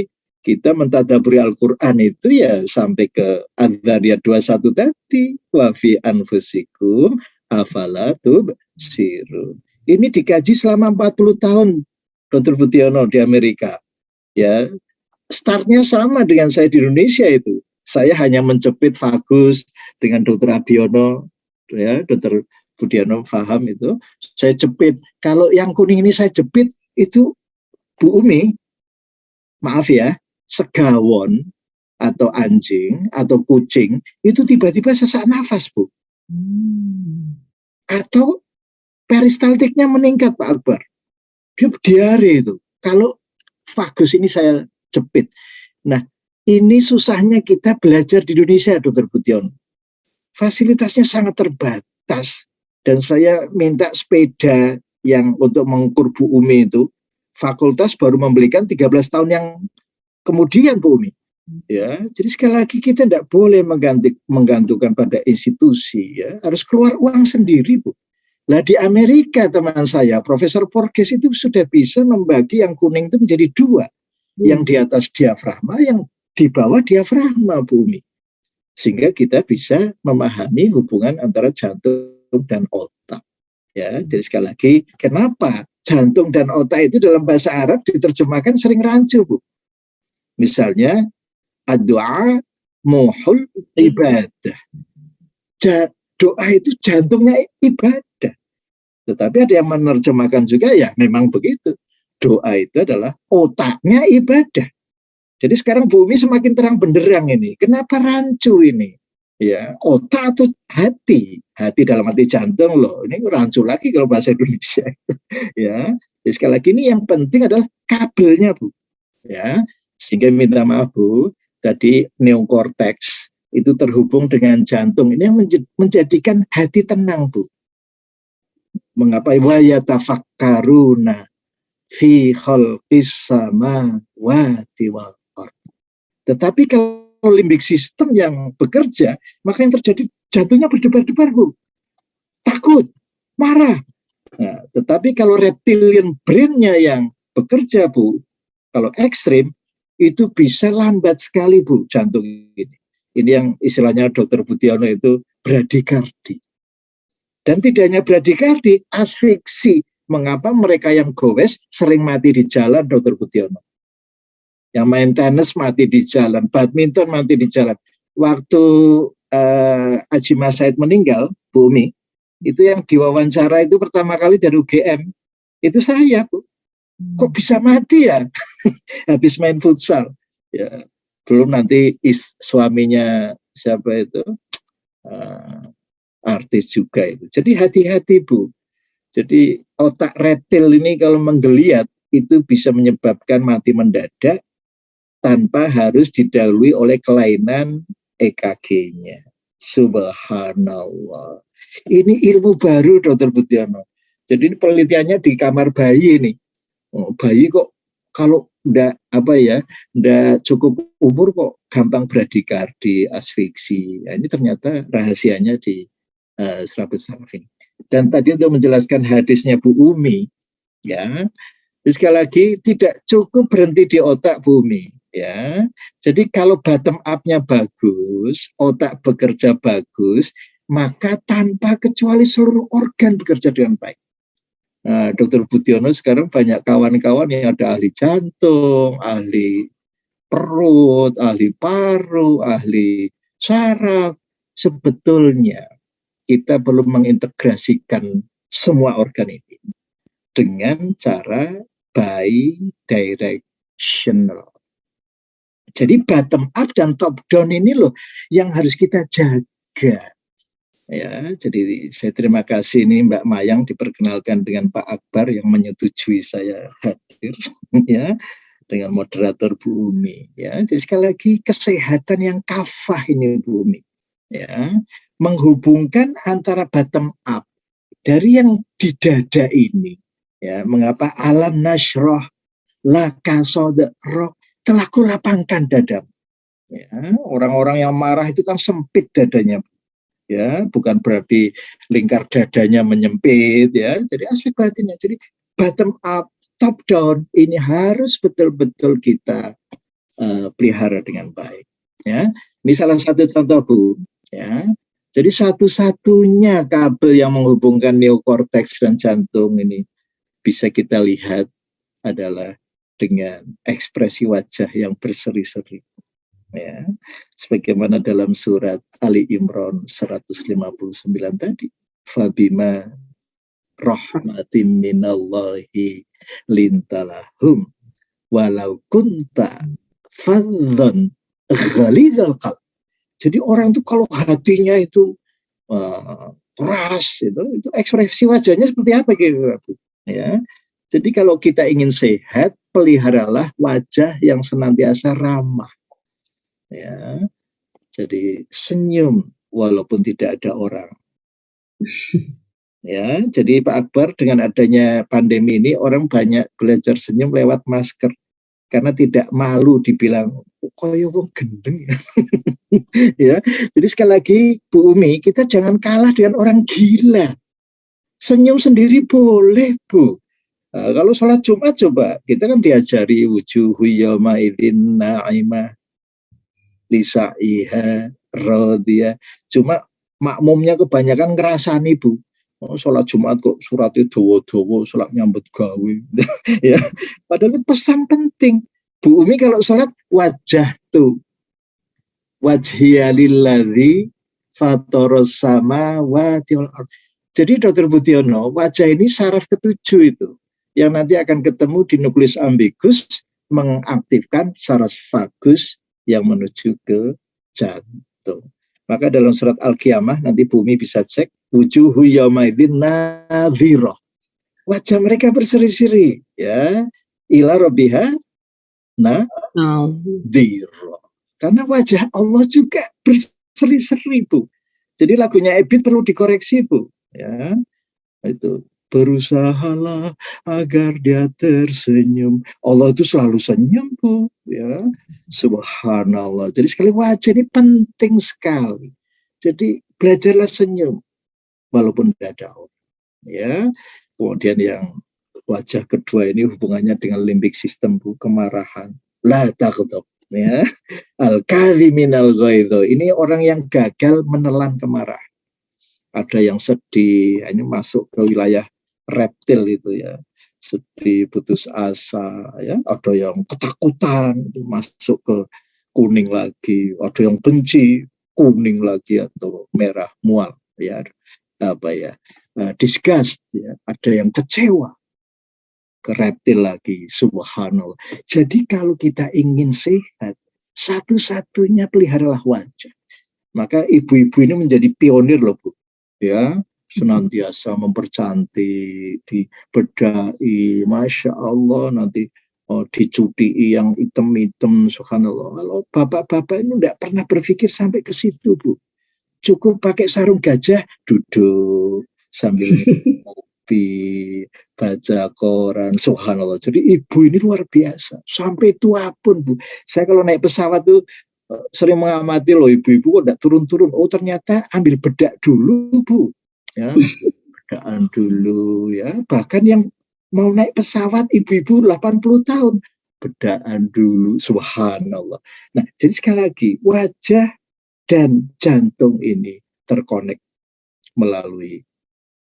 kita mentadaburi Al-Quran itu ya sampai ke Adz-Dzariyat 21 tadi. Wa fi anfusikum afala tubsirun. Ini dikaji selama 40 tahun, Dr. Budiono di Amerika. Ya, startnya sama dengan saya di Indonesia itu. Saya hanya menjepit vagus dengan Dr. Abiono, ya, Dr. Budiono paham itu. Saya jepit. Kalau yang kuning ini saya jepit itu Bu Umi, maaf ya, segawon atau anjing atau kucing itu tiba-tiba sesak nafas, Bu. Atau peristaltiknya meningkat, Pak Akbar. Dia diare itu. Kalau vagus ini saya jepit. Nah, ini susahnya kita belajar di Indonesia, Dr. Budiono. Fasilitasnya sangat terbatas. Dan saya minta sepeda yang untuk mengukur Bu Umi itu, fakultas baru membelikan 13 tahun yang kemudian, Bu Umi. Ya, jadi sekali lagi kita tidak boleh menggantungkan pada institusi, ya. Harus keluar uang sendiri, Bu. Lah di Amerika teman saya, Profesor Porges itu sudah bisa membagi yang kuning itu menjadi dua. Yang di atas diafragma, yang di bawah diafragma, Bu Umi. Sehingga kita bisa memahami hubungan antara jantung dan otak. Ya, jadi sekali lagi, kenapa jantung dan otak itu dalam bahasa Arab diterjemahkan sering rancu, Bu? Misalnya, ad-du'a muhul ibadah. Doa itu jantungnya ibadah. Tetapi ada yang menerjemahkan juga, ya memang begitu. Doa itu adalah otaknya ibadah. Jadi sekarang bumi semakin terang benderang ini. Kenapa rancu ini? Ya, otak atau hati? Hati dalam arti jantung loh. Ini rancu lagi kalau bahasa Indonesia. Ya, jadi sekali lagi ini yang penting adalah kabelnya, Bu. Ya, sehingga minta maaf, Bu. Tadi neokorteks itu terhubung dengan jantung. Ini yang menjadikan hati tenang, Bu. Mengapa wa yatafakkaruna fi khalqis samawati wal ardh. Tetapi kalau limbik sistem yang bekerja, maka yang terjadi jantungnya berdebar-debar, Bu. Takut, marah. Nah, tetapi kalau reptilian brain-nya yang bekerja, Bu, kalau ekstrim, itu bisa lambat sekali, Bu, jantung ini. Ini yang istilahnya Dr. Budiono itu bradikardi. Dan tidak hanya bradikardi, asfiksi. Mengapa mereka yang gowes sering mati di jalan, Dr. Budiono? Yang main tenis mati di jalan, badminton mati di jalan. Waktu Haji Mas Said meninggal, Bu Umi, itu yang diwawancara itu pertama kali dari UGM, itu saya, Bu. Kok bisa mati ya? Habis main futsal. Ya, belum nanti suaminya siapa itu? Artis juga itu. Jadi hati-hati, Bu. Jadi otak reptil ini kalau menggeliat itu bisa menyebabkan mati mendadak tanpa harus didahului oleh kelainan EKG-nya. Subhanallah. Ini ilmu baru, Dr. Budiono. Jadi ini penelitiannya di kamar bayi ini. Oh, bayi kok kalau ndak cukup umur kok gampang bradikardi, asfiksi. Nah, ini ternyata rahasianya di serabut saraf ini. Dan tadi untuk menjelaskan hadisnya Bu Umi, ya, sekali lagi tidak cukup berhenti di otak Bu Umi, ya. Jadi kalau bottom up-nya bagus, otak bekerja bagus, maka tanpa kecuali seluruh organ bekerja dengan baik. Nah, Dr. Budiono sekarang banyak kawan-kawan yang ada ahli jantung, ahli perut, ahli paru, ahli saraf. Sebetulnya kita perlu mengintegrasikan semua organ ini dengan cara bi-directional. Jadi bottom up dan top down ini loh yang harus kita jaga. Ya, jadi saya terima kasih ini Mbak Mayang diperkenalkan dengan Pak Akbar yang menyetujui saya hadir, ya, dengan moderator Bu Umi. Ya, jadi sekali lagi kesehatan yang kafah ini Bu Umi. Ya, menghubungkan antara bottom up dari yang di dada ini. Ya, mengapa alam nasroh laka sodroh, telah kulapangkan dadamu. Ya, orang-orang yang marah itu kan sempit dadanya. Ya, bukan berarti lingkar dadanya menyempit, ya. Jadi aspek batinnya. Jadi bottom up, top down ini harus betul-betul kita pelihara dengan baik. Ya, ini salah satu contoh, Bu. Ya, jadi satu-satunya kabel yang menghubungkan neokorteks dan jantung ini bisa kita lihat adalah dengan ekspresi wajah yang berseri-seri. Ya, sebagaimana dalam surat Ali Imran 159 tadi, fabima rahmatim minallahi lintalahum walau kunta fadhan ghalidhal qalb. Jadi orang itu kalau hatinya itu keras, itu ekspresi wajahnya seperti apa gitu, ya. Jadi kalau kita ingin sehat, peliharalah wajah yang senantiasa ramah. Ya, jadi senyum walaupun tidak ada orang. Ya, jadi Pak Akbar, dengan adanya pandemi ini orang banyak belajar senyum lewat masker karena tidak malu dibilang koyo wong gendeng. Ya, jadi sekali lagi Bu Umi, kita jangan kalah dengan orang gila. Senyum sendiri boleh, Bu. Nah, kalau sholat Jumat coba, kita kan diajari wujuhu yawma idzin na'imah lisa'iha radiyah. Cuma makmumnya kebanyakan ngerasani, Bu. Oh, sholat Jumat kok suratnya dawa-dawa, sholat nyambut gawe. Ya, padahal pesan penting. Bu Umi kalau sholat wajah tuh wajhiya lilladzi fataras samawati wal ardh. Jadi Dr. Budiono, wajah ini saraf ketujuh itu yang nanti akan ketemu di nukleus ambiguus mengaktifkan saraf vagus yang menuju ke jantung. Maka dalam surat Al-Qiyamah nanti bumi bisa cek wujuhu yaumaidin nadhirah. Wajah mereka berseri-seri, ya, ila rabbiha nadhirah. Karena wajah Allah juga berseri-seri, Bu. Jadi lagunya Ebit perlu dikoreksi, Bu, ya. Itu berusahalah agar dia tersenyum. Allah itu selalu senyum, Bu, ya. Subhanallah. Jadi sekali wajah ini penting sekali. Jadi belajarlah senyum walaupun tidak ada orang, ya. Kemudian yang wajah kedua ini hubungannya dengan limbik system, Bu, kemarahan. La taghdab, ya. Al-kadhiminal ghaidho. Ini orang yang gagal menelan kemarahan. Ada yang sedih, ini masuk ke wilayah reptil itu, ya, sedih, putus asa, ya. Ada yang ketakutan, masuk ke kuning lagi. Ada yang benci, kuning lagi atau merah mual, ya. Apa ya? Disgust, ya. Ada yang kecewa, ke reptil lagi. Subhanallah. Jadi kalau kita ingin sehat, satu-satunya peliharalah wajah. Maka ibu-ibu ini menjadi pionir loh, Bu. Ya, senantiasa mempercantik, dibedai, Masya Allah, nanti dicuti yang item-item, subhanallah. Kalau bapak-bapak ini tidak pernah berpikir sampai ke situ, Bu. Cukup pakai sarung gajah, duduk sambil ngopi, baca koran, subhanallah. Jadi ibu ini luar biasa, sampai tua pun, Bu. Saya kalau naik pesawat tuh sering mengamati loh ibu-ibu kok tidak turun-turun. Oh ternyata ambil bedak dulu, Bu, ya, bedaan dulu, ya. Bahkan yang mau naik pesawat ibu-ibu 80 tahun bedaan dulu, subhanallah. Nah, jadi sekali lagi wajah dan jantung ini terkonek melalui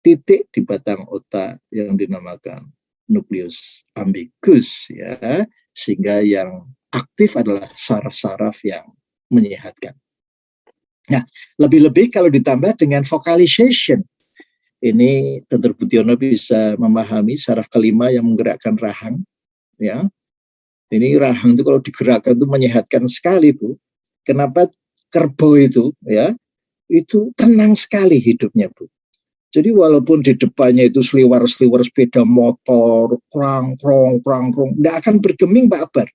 titik di batang otak yang dinamakan nukleus ambiguus, ya, sehingga yang aktif adalah saraf-saraf yang menyehatkan. Nah, lebih-lebih kalau ditambah dengan vocalization, ini Dr. Budiono bisa memahami saraf kelima yang menggerakkan rahang, ya. Ini rahang itu kalau digerakkan itu menyehatkan sekali, Bu. Kenapa? Kerbau itu, ya, itu tenang sekali hidupnya, Bu. Jadi walaupun di depannya itu seliwar-seliwar sepeda motor, krang-krong, tidak akan bergeming, Pak Akbar.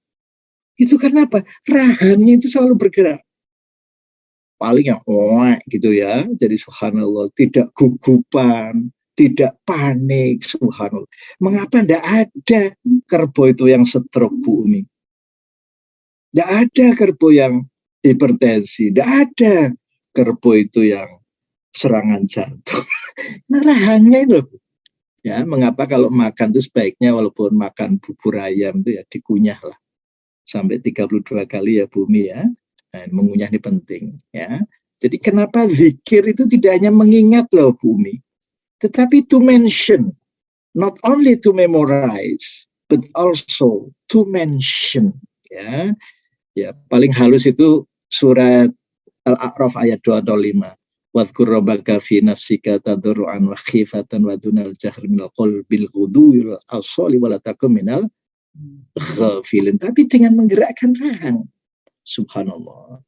Itu karena apa? Rahangnya itu selalu bergerak. paling yang gitu ya. Jadi subhanallah, tidak gugupan, tidak panik, subhanallah. Mengapa tidak ada kerbau itu yang stroke, Bu Umi? Tidak ada kerbau yang hipertensi, tidak ada kerbau itu yang serangan jantung. Narahannya itu, ya. Mengapa kalau makan itu sebaiknya walaupun makan bubur ayam itu ya dikunyah lah sampai 32 kali ya Bu Umi ya. Nah, mengunyah ini penting ya. Jadi kenapa zikir itu tidak hanya mengingat loh Bu Umi, tetapi to mention, not only to memorize, but also to mention ya. Ya, paling halus itu surat Al-A'raf ayat 205. Wadhkur rabbaka fi nafsika tadarruan wa khifatan wa dunal jahri minal qalbil ghudwi wal asali wa la takum minal ghafilin. Tapi dengan menggerakkan rahang. Subhanallah.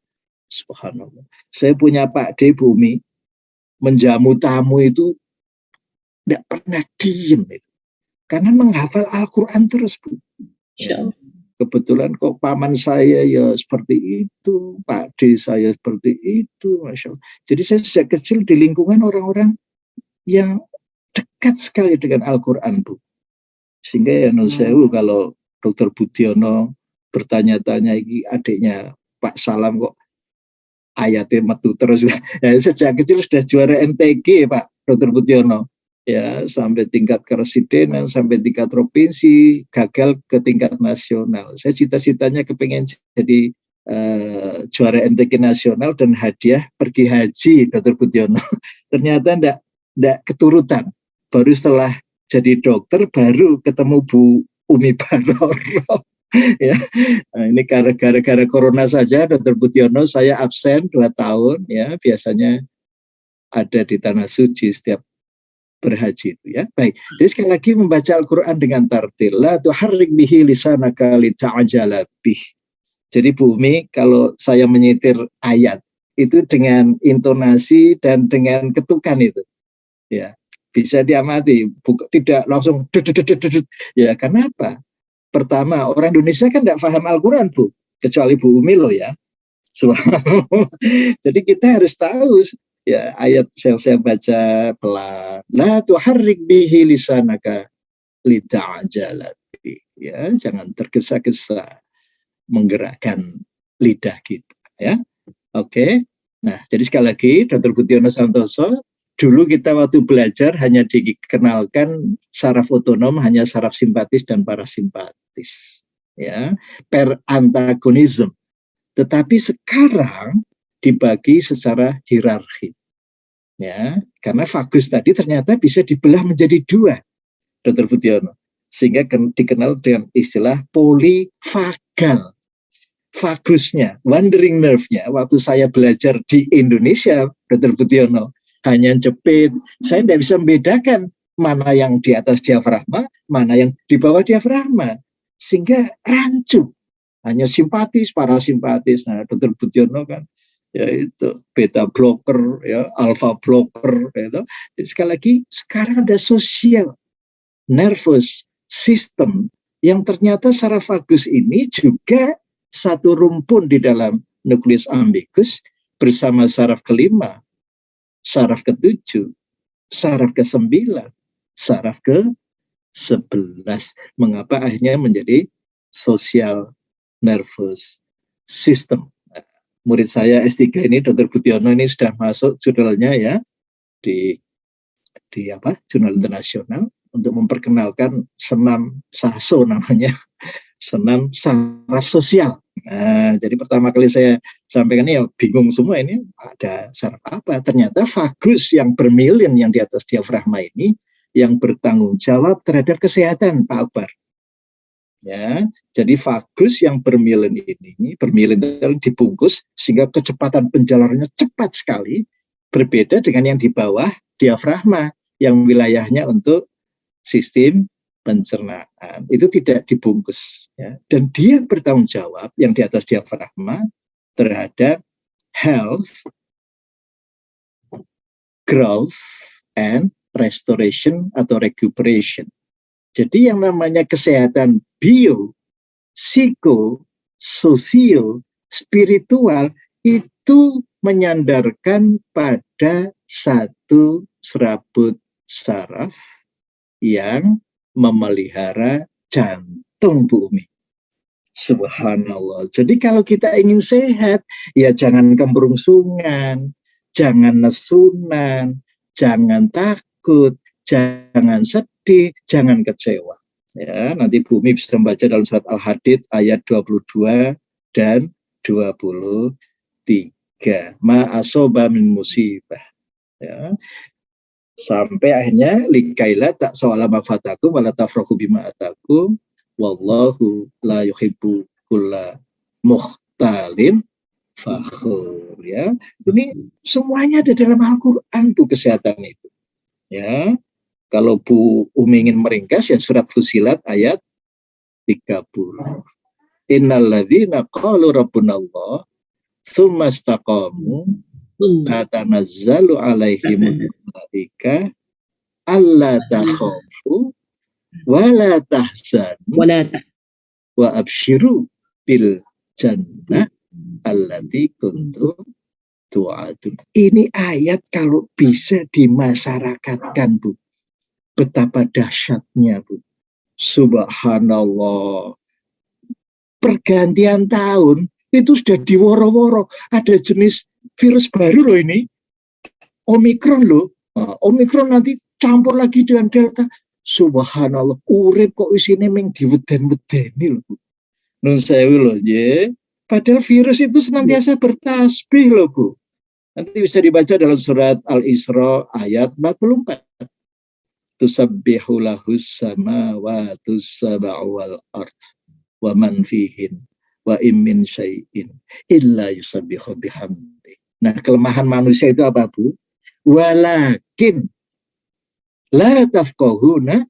Subhanallah. Saya punya Pak D, Bu Umi, menjamu tamu itu tidak pernah diem itu. Karena menghafal Al-Quran terus, Bu. Ya. Kebetulan kok paman saya ya seperti itu, Pak D saya seperti itu, Masya Allah. Jadi saya sejak kecil di lingkungan orang-orang yang dekat sekali dengan Al-Quran, Bu. Sehingga ya Nusewu kalau Dr. Budiono bertanya-tanya ini adiknya Pak Salam kok ayatnya metu terus. Ya, sejak kecil sudah juara MTG Pak Dr. Budiono. Ya, sampai tingkat kepresidenan, sampai tingkat provinsi, gagal ke tingkat nasional. Saya cita-citanya kepengen jadi juara MTQ nasional dan hadiah pergi haji, Dr. Budiono. Ternyata enggak keturutan. Baru setelah jadi dokter, baru ketemu Bu Umi Baroro. Ya, nah, ini gara-gara corona saja, Dr. Budiono, saya absen 2 tahun. Ya, biasanya ada di Tanah Suci setiap berhaji itu ya. Baik. Jadi sekali lagi membaca Al-Quran dengan tartil. La tuharrik bihi lisanaka lita'ajala bih. Jadi Bu Umi, kalau saya menyitir ayat itu dengan intonasi dan dengan ketukan itu. Ya, bisa diamati, tidak langsung ya. Karena apa? Pertama, orang Indonesia kan tidak paham Al-Quran, Bu, kecuali Bu Umi loh ya. Jadi kita harus tahu ya, ayat saya baca pelan. La tuharrik bihi lisanaka lita'ajala bih. Ya, jangan tergesa-gesa menggerakkan lidah kita ya. Oke. Nah, jadi sekali lagi Dr. Budiono Santoso, dulu kita waktu belajar hanya dikenalkan saraf otonom, hanya saraf simpatis dan parasimpatis ya, per antagonism. Tetapi sekarang dibagi secara hierarki. Ya, karena vagus tadi ternyata bisa dibelah menjadi 2, Dr. Budiono. Sehingga dikenal dengan istilah polivagal. Vagusnya, wandering nerve-nya, waktu saya belajar di Indonesia, Dr. Budiono, hanya jepit. Saya tidak bisa membedakan mana yang di atas diafragma, mana yang di bawah diafragma. Sehingga rancu. Hanya simpatis, parasimpatis. Nah, Dr. Budiono kan, yaitu beta blocker, ya, alpha blocker, gitu. Jadi sekali lagi, sekarang ada social nervous system yang ternyata saraf vagus ini juga satu rumpun di dalam nukleus ambiguus bersama saraf kelima, saraf ke-7, saraf ke-9, saraf ke-11. Mengapa akhirnya menjadi social nervous system? Murid saya S3 ini, Dr. Budiono ini sudah masuk jurnalnya ya, di jurnal internasional untuk memperkenalkan senam Saso namanya, senam saraf sosial. Nah, jadi pertama kali saya sampaikan ini ya bingung semua, ini ada saraf apa? Ternyata vagus yang bermilin yang di atas diafragma ini yang bertanggung jawab terhadap kesehatan, Pak Akbar. Ya, jadi vagus yang bermilin ini, bermilin dibungkus sehingga kecepatan penjalanannya cepat sekali, berbeda dengan yang di bawah diafragma yang wilayahnya untuk sistem pencernaan. Itu tidak dibungkus ya. Dan dia bertanggung jawab yang di atas diafragma terhadap health, growth, and restoration atau recuperation. Jadi yang namanya kesehatan bio, psiko, sosio, spiritual itu itu menyandarkan pada satu serabut saraf yang memelihara jantung, Bu Umi. Subhanallah. Jadi kalau kita ingin sehat, ya jangan kemrungsungan, jangan nesunan, jangan takut, jangan sedih, jangan kecewa. Ya, nanti Bu Umi bisa membaca dalam surat Al-Hadid ayat 22 dan 23. Ma asoba min musibah. Ya. Sampai akhirnya likaila tak sawalama fatakum wala tafrahu bima atakum wallahu la yuhibbu kulla mukhtalin fakhur. Ya, ini semuanya ada dalam Al-Quran, Bu, kesehatan itu. Ya, kalau Bu Umi ingin meringkas, ya surat Fusilat ayat 30. Innalladzina qalu rabbunallah tsumma istaqamu tatanazzalu alaihimul malaika alla takhafu wala tahzanu wa absyiru bil jannah allati kuntum tu'adun. Ini ayat kalau bisa dimasyarakatkan, Bu, betapa dahsyatnya, Bu. Subhanallah. Pergantian tahun itu sudah diworo-woro. Ada jenis virus baru loh ini. Omikron loh. Omikron nanti campur lagi dengan Delta. Subhanallah. Urip kok isine meng diweden-wedeni loh, Bu. Nun sewu loh, ye. Padahal virus itu senantiasa bertasbih loh, Bu. Nanti bisa dibaca dalam surat Al-Isra ayat 44. Tusabbihu lahus samawati sab'u wal ard wa man fihin wa im min syai'in illa yusabbihu bihamdi. Nah, kelemahan manusia itu apa, Bu? Walakin la tafqahuna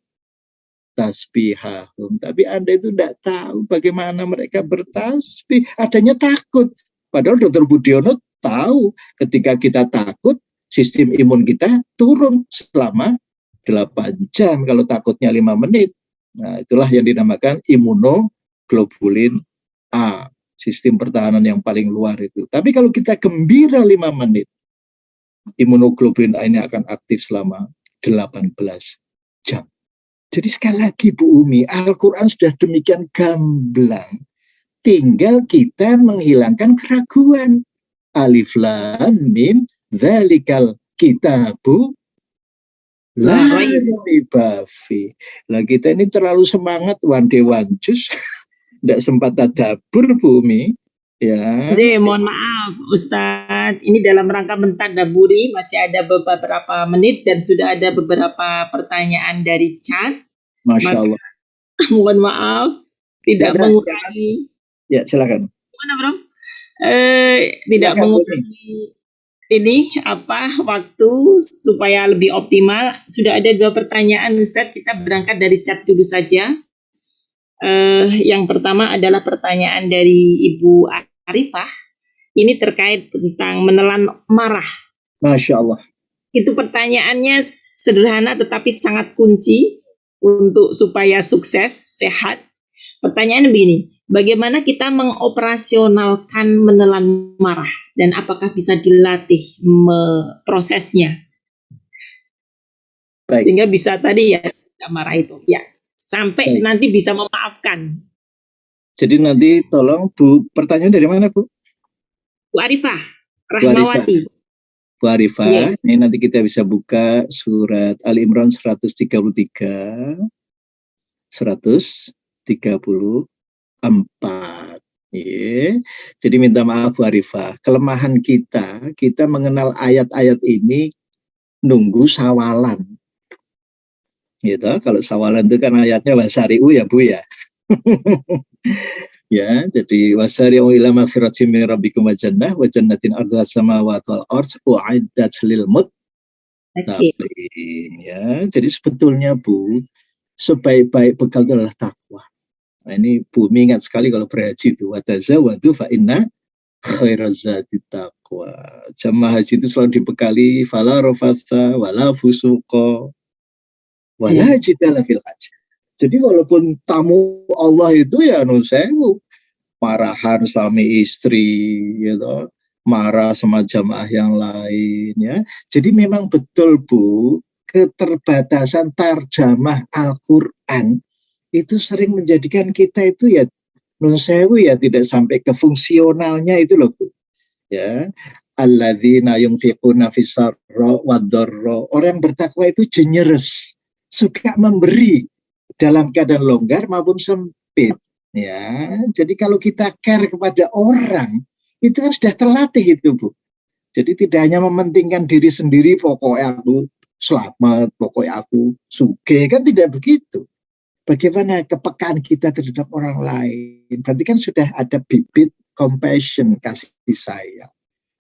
tasbihahum. Tapi Anda itu tidak tahu bagaimana mereka bertasbih. Adanya takut. Padahal Dr. Budiono tahu ketika kita takut, sistem imun kita turun selama 8 jam. Kalau takutnya 5 menit. Nah, itulah yang dinamakan imunoglobulin A. Sistem pertahanan yang paling luar itu. Tapi kalau kita gembira 5 menit, imunoglobulin A ini akan aktif selama 18 jam. Jadi sekali lagi, Bu Umi, Al-Quran sudah demikian gamblang. Tinggal kita menghilangkan keraguan. Alif lam mim dzalikal kitabu la raiba fi. Lah kita ini terlalu semangat one day one juice. Tidak sempat tadabbur, Bu Umi. Ya. Jadi mohon maaf Ustadz, ini dalam rangka mentadaburi masih ada beberapa menit dan sudah ada beberapa pertanyaan dari chat. Masya Allah. Mohon maaf tidak mengurangi. Ya, silakan. Mana Bro? Tidak mengurangi ini waktu supaya lebih optimal. Sudah ada 2 pertanyaan Ustadz, kita berangkat dari chat dulu saja. Yang pertama adalah pertanyaan dari Ibu Arifah. Ini terkait tentang menelan marah. Masya Allah. Itu pertanyaannya sederhana tetapi sangat kunci untuk supaya sukses, sehat. Pertanyaan begini, bagaimana kita mengoperasionalkan menelan marah dan apakah bisa dilatih prosesnya? Baik. Sehingga bisa tadi ya tidak marah itu. Ya. Sampai nanti bisa memaafkan. Jadi nanti tolong Bu, pertanyaan dari mana Bu? Bu Arifah, Rahmawati. Bu Arifah, yeah. Ini nanti kita bisa buka surat Ali Imran 134. Yeah. Jadi minta maaf Bu Arifah, kelemahan kita mengenal ayat-ayat ini nunggu sawalan. Gitu. Kalau sawalan itu kan ayatnya wasari'u ya Bu ya. Ya, jadi wasari'u ila maghfiratin min rabbikum wa jannah wa jannatin ardhuha samawati wal ardh u'iddat lil muttaqin. Ya, jadi sebetulnya Bu, sebaik-baik bekal itu adalah takwa. Nah, ini Bu ingat sekali kalau berhaji itu wa tazawwadu fa inna khairaz zadi taqwa. Jamaah haji itu selalu dibekali fala rafatha wala fusuqa wala jidala fil hajj. Jadi walaupun tamu Allah itu ya sewu, marahan suami istri gitu, marah sama jamaah yang lain ya. Jadi memang betul Bu, keterbatasan tarjamah Al-Qur'an itu sering menjadikan kita itu ya nun sewu ya tidak sampai ke fungsionalnya itu loh Bu. Ya. Alladzina yunfiquna fis-sarra wad-dharra. Orang bertakwa itu generous, suka memberi dalam keadaan longgar maupun sempit. Ya, jadi kalau kita care kepada orang, itu kan sudah terlatih itu Bu. Jadi tidak hanya mementingkan diri sendiri, pokoknya aku selamat, pokoknya aku sugih, kan tidak begitu. Bagaimana kepekaan kita terhadap orang lain? Berarti kan sudah ada bibit compassion, kasih sayang.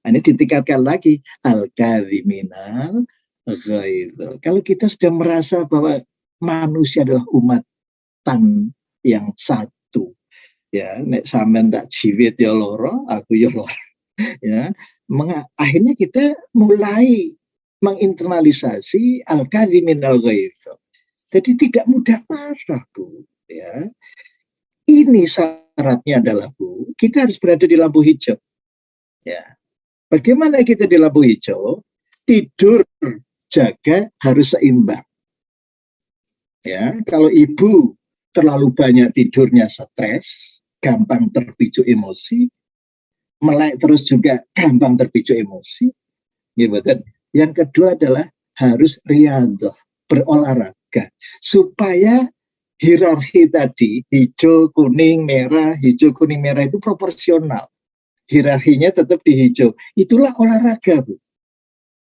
Ini ditingkatkan lagi al-kadhiminal ghaidh. Kalau kita sudah merasa bahwa manusia adalah umatan yang satu, ya, nek sampean tak jiwit ya loro, aku ya loro, ya. Akhirnya kita mulai menginternalisasi al-kadhiminal ghaidh. Jadi tidak mudah marah, Bu, ya. Ini syaratnya adalah Bu, kita harus berada di lampu hijau. Ya. Bagaimana kita di lampu hijau? Tidur, jaga harus seimbang. Ya, kalau ibu terlalu banyak tidurnya stres, gampang terpicu emosi, melek terus juga gampang terpicu emosi. Gitu. Yang kedua adalah harus riyadhah, berolahraga, supaya hierarki tadi hijau, kuning, merah, hijau, kuning, merah itu proporsional. Hierarkinya tetap di hijau. Itulah olahraga, Bu.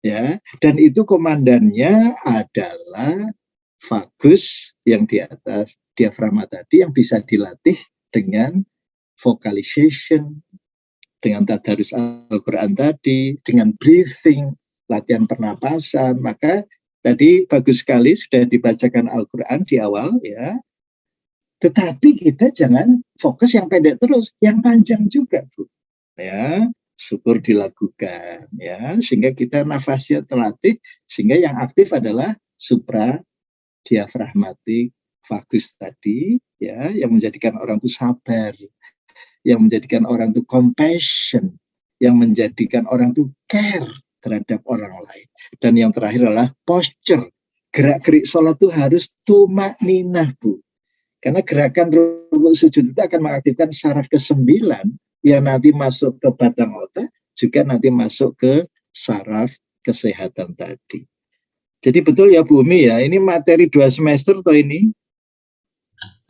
Ya, dan itu komandannya adalah vagus yang di atas diafragma tadi yang bisa dilatih dengan vocalization, dengan tadarus Al-Qur'an tadi, dengan breathing, latihan pernapasan. Maka tadi bagus sekali sudah dibacakan Al-Qur'an di awal ya. Tetapi kita jangan fokus yang pendek terus, yang panjang juga, Bu. Ya, syukur dilakukan ya, sehingga kita nafasnya terlatih, sehingga yang aktif adalah supra diafragmatik vagus tadi ya, yang menjadikan orang itu sabar, yang menjadikan orang itu compassion, yang menjadikan orang itu care terhadap orang lain. Dan yang terakhir adalah posture. Gerak-gerik sholat itu harus tumakninah, Bu. Karena gerakan rukuk sujud itu akan mengaktifkan syaraf ke-9 yang nanti masuk ke batang otak, juga nanti masuk ke saraf kesehatan tadi. Jadi betul ya Bu Umi ya, ini materi 2 semester atau ini?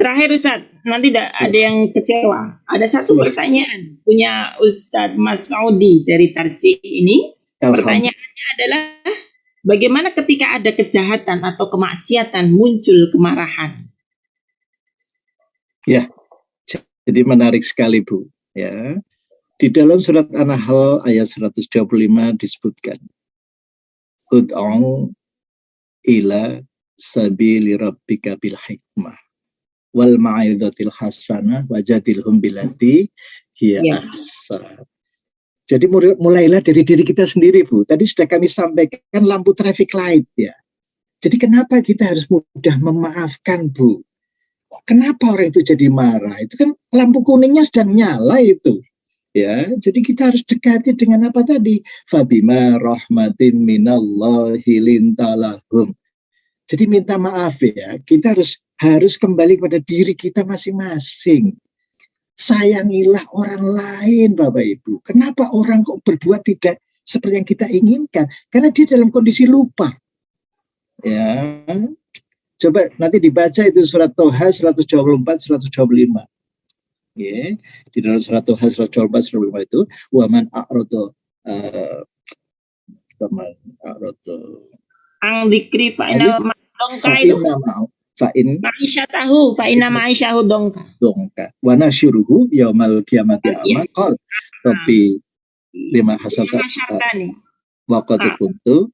Terakhir Ustadz, nanti ada yang kecewa. Ada satu pertanyaan punya Ustadz Mas Saudi dari Tarji ini. Pertanyaannya adalah, bagaimana ketika ada kejahatan atau kemaksiatan muncul kemarahan? Ya, jadi menarik sekali Bu. Ya, di dalam surat An-Nahl ayat 125 disebutkan, Ud'u ila sabili rabbika bil hikmah wal ma'idhatil hasanah wajadilhum billati hiya ahsan. Jadi mulailah dari diri kita sendiri, Bu. Tadi sudah kami sampaikan lampu traffic light ya. Jadi kenapa kita harus mudah memaafkan, Bu? Kenapa orang itu jadi marah? Itu kan lampu kuningnya sedang nyala itu. Ya, jadi kita harus dekati dengan apa tadi? Fabima rahmatin minallahi lintalahum. Jadi minta maaf ya. Kita harus kembali kepada diri kita masing-masing. Sayangilah orang lain, Bapak Ibu. Kenapa orang kok berbuat tidak seperti yang kita inginkan? Karena dia dalam kondisi lupa. Ya. Coba nanti dibaca itu surat Toha 124, 125. Ya, di dalam surat Toha 124, 125 itu, waman a'rodo ang dikri fa'ina dongka itu. Ma'isyatahu fa'ina ma'isyahu dongka. Dongka. Wa nasyuruhu yaumal qiyamati a'ma qol. Tapi lima hasata wa qad kuntu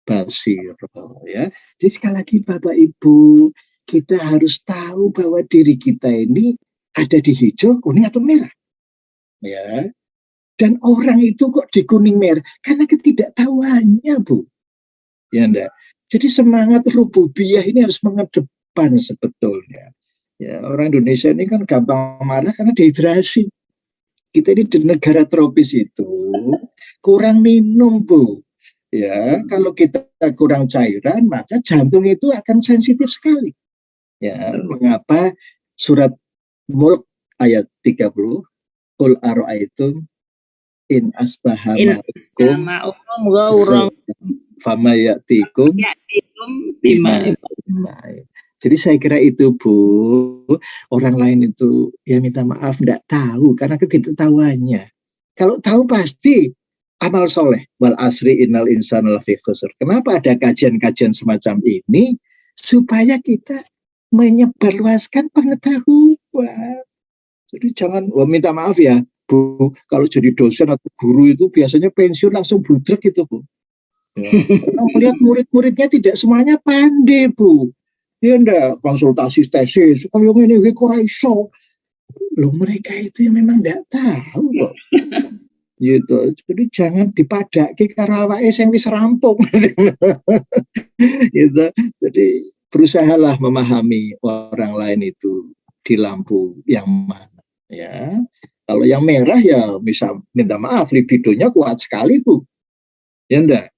basir ya. Jadi sekali lagi Bapak Ibu, kita harus tahu bahwa diri kita ini ada di hijau, kuning atau merah. Ya. Dan orang itu kok di kuning merah karena ketidaktahuannya, Bu. Ya enggak. Jadi semangat rububiyah ini harus mengedepan sebetulnya. Ya, orang Indonesia ini kan gampang marah karena dehidrasi. Kita ini di negara tropis itu kurang minum, Bu. Ya, kalau kita kurang cairan, maka jantung itu akan sensitif sekali. Ya, mengapa surat Mulk ayat 30, Qul ara'aitum in asbaha ma'ukum ghauran fama ya'tikum bima. Jadi saya kira itu, Bu, orang lain itu ya minta maaf tidak tahu karena ketidaktahuannya. Kalau tahu pasti amal soleh. Wal asri innal insana lafi khusr. Kenapa ada kajian-kajian semacam ini? Supaya kita menyebarluaskan pengetahuan. Jadi jangan, minta maaf ya, Bu, kalau jadi dosen atau guru itu biasanya pensiun langsung budrek gitu, Bu. Ya, karena melihat murid-muridnya tidak semuanya pandai, Bu. Ya enggak, konsultasi tesis, kayak ini kok iso. Loh, mereka itu yang memang enggak tahu kok. Gitu. Jadi jangan dipadaki karena awake sing wis rampung. Gitu. Jadi berusahalah memahami orang lain itu di lampu yang mana, ya. Kalau yang merah ya bisa minta maaf, libidonya kuat sekali, Bu. Ya enggak.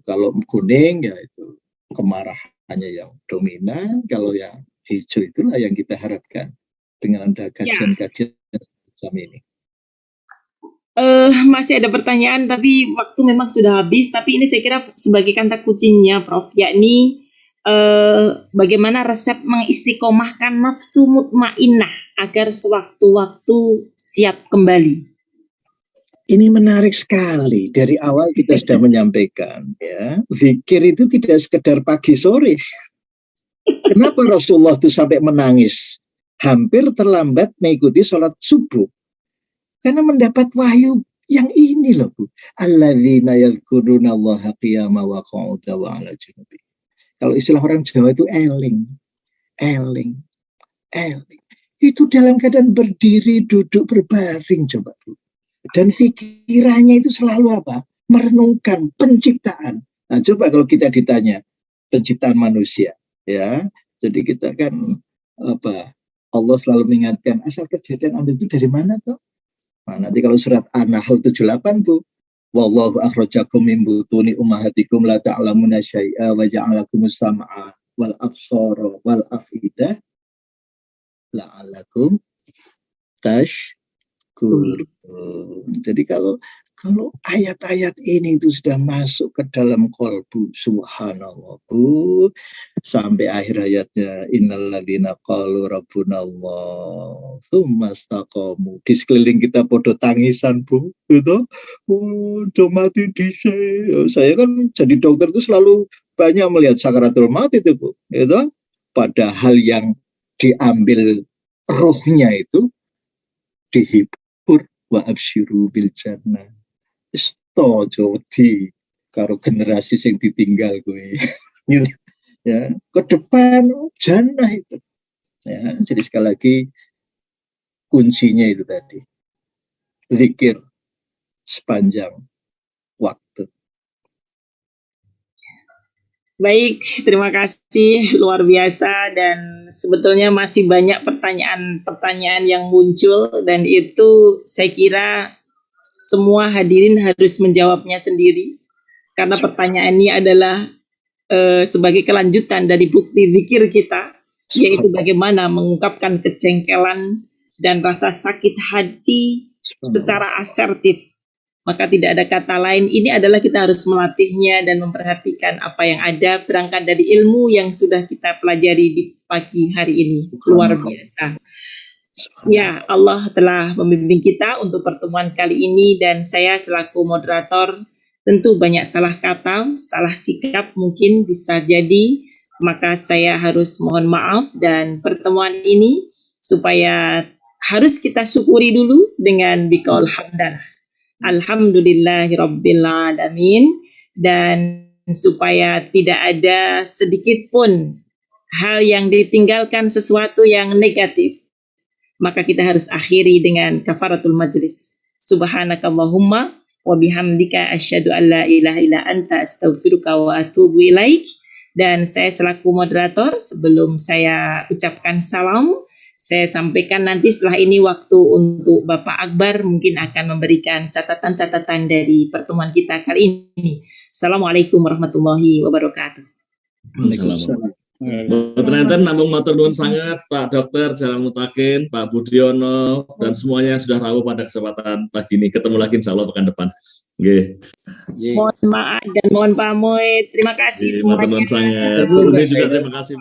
Kalau kuning ya itu kemarahannya yang dominan. Kalau yang hijau itulah yang kita harapkan dengan ada kajian-kajian semacam ini. Masih ada pertanyaan tapi waktu memang sudah habis, tapi ini saya kira sebagai kata kuncinya, Prof, yakni bagaimana resep mengistiqomahkan nafsu mutmainnah agar sewaktu-waktu siap kembali. Ini menarik sekali. Dari awal kita sudah menyampaikan, ya, zikir itu tidak sekedar pagi sore. Kenapa Rasulullah itu sampai menangis? Hampir terlambat mengikuti sholat subuh. Karena mendapat wahyu yang ini loh, Bu. Alladzina yadhkurunallaha qiyaman wa qu'udan wa 'ala junubi. Kalau istilah orang Jawa itu eling. Itu dalam keadaan berdiri, duduk, berbaring, coba, Bu. Dan pikirannya itu selalu apa? Merenungkan penciptaan. Nah, coba kalau kita ditanya penciptaan manusia, ya. Jadi kita kan apa? Allah selalu mengingatkan asal kejadian Anda itu dari mana toh? Nah, nanti kalau surat An-Nahl 78, Bu. Wallahu akhrajakum min butuni ummahatikum la ta'lamuna syai'a wa ja'alakumus sam'a wal absara wal afidah la'alakum tashkurun. Jadi kalau ayat-ayat ini itu sudah masuk ke dalam qalbu, subhanallah, Bu, sampai akhir ayatnya innalladzina qalu rabbunallah tsumma istaqamu, di sekeliling kita podo tangisan, Bu, gitu. Udah mati dhisik. Saya kan jadi dokter itu selalu banyak melihat sakaratul maut itu, Bu, gitu. Padahal yang diambil rohnya itu dihibur wa absyiru bil jannah. Istojo di karo generasi sing ditinggal gue. Ya, ke depan jannah itu. Ya, jadi sekali lagi kuncinya itu tadi. Zikir sepanjang waktu. Baik, terima kasih, luar biasa, dan sebetulnya masih banyak pertanyaan-pertanyaan yang muncul, dan itu saya kira semua hadirin harus menjawabnya sendiri, karena pertanyaan ini adalah sebagai kelanjutan dari bukti zikir kita, yaitu bagaimana mengungkapkan kejengkelan dan rasa sakit hati secara asertif. Maka tidak ada kata lain, ini adalah kita harus melatihnya dan memperhatikan apa yang ada berangkat dari ilmu yang sudah kita pelajari di pagi hari ini. Luar biasa. Ya, Allah telah membimbing kita untuk pertemuan kali ini, dan saya selaku moderator tentu banyak salah kata, salah sikap mungkin bisa jadi, maka saya harus mohon maaf, dan pertemuan ini supaya harus kita syukuri dulu dengan biqaul hamdalah. Alhamdulillahirabbil alamin, dan supaya tidak ada sedikit pun hal yang ditinggalkan, sesuatu yang negatif, maka kita harus akhiri dengan kafaratul majlis. Subhanakallahumma wa bihamdika asyhadu an la ilaha illa anta astaghfiruka wa atubu ilaik. Dan saya selaku moderator, sebelum saya ucapkan salam, Saya sampaikan nanti setelah ini waktu untuk Bapak Akbar mungkin akan memberikan catatan-catatan dari pertemuan kita kali ini. Assalamualaikum warahmatullahi wabarakatuh. Waalaikumsalam. Ternyata namung matur nuwun sangat Pak Dokter Jalan Mutakin, Pak Budiono, dan semuanya yang sudah rawuh pada kesempatan pagi ini. Ketemu lagi insya Allah pekan depan. Oke. Mohon maaf dan mohon pamit. Terima kasih Matur semuanya. nuwun sangat. Turunnya juga terima kasih.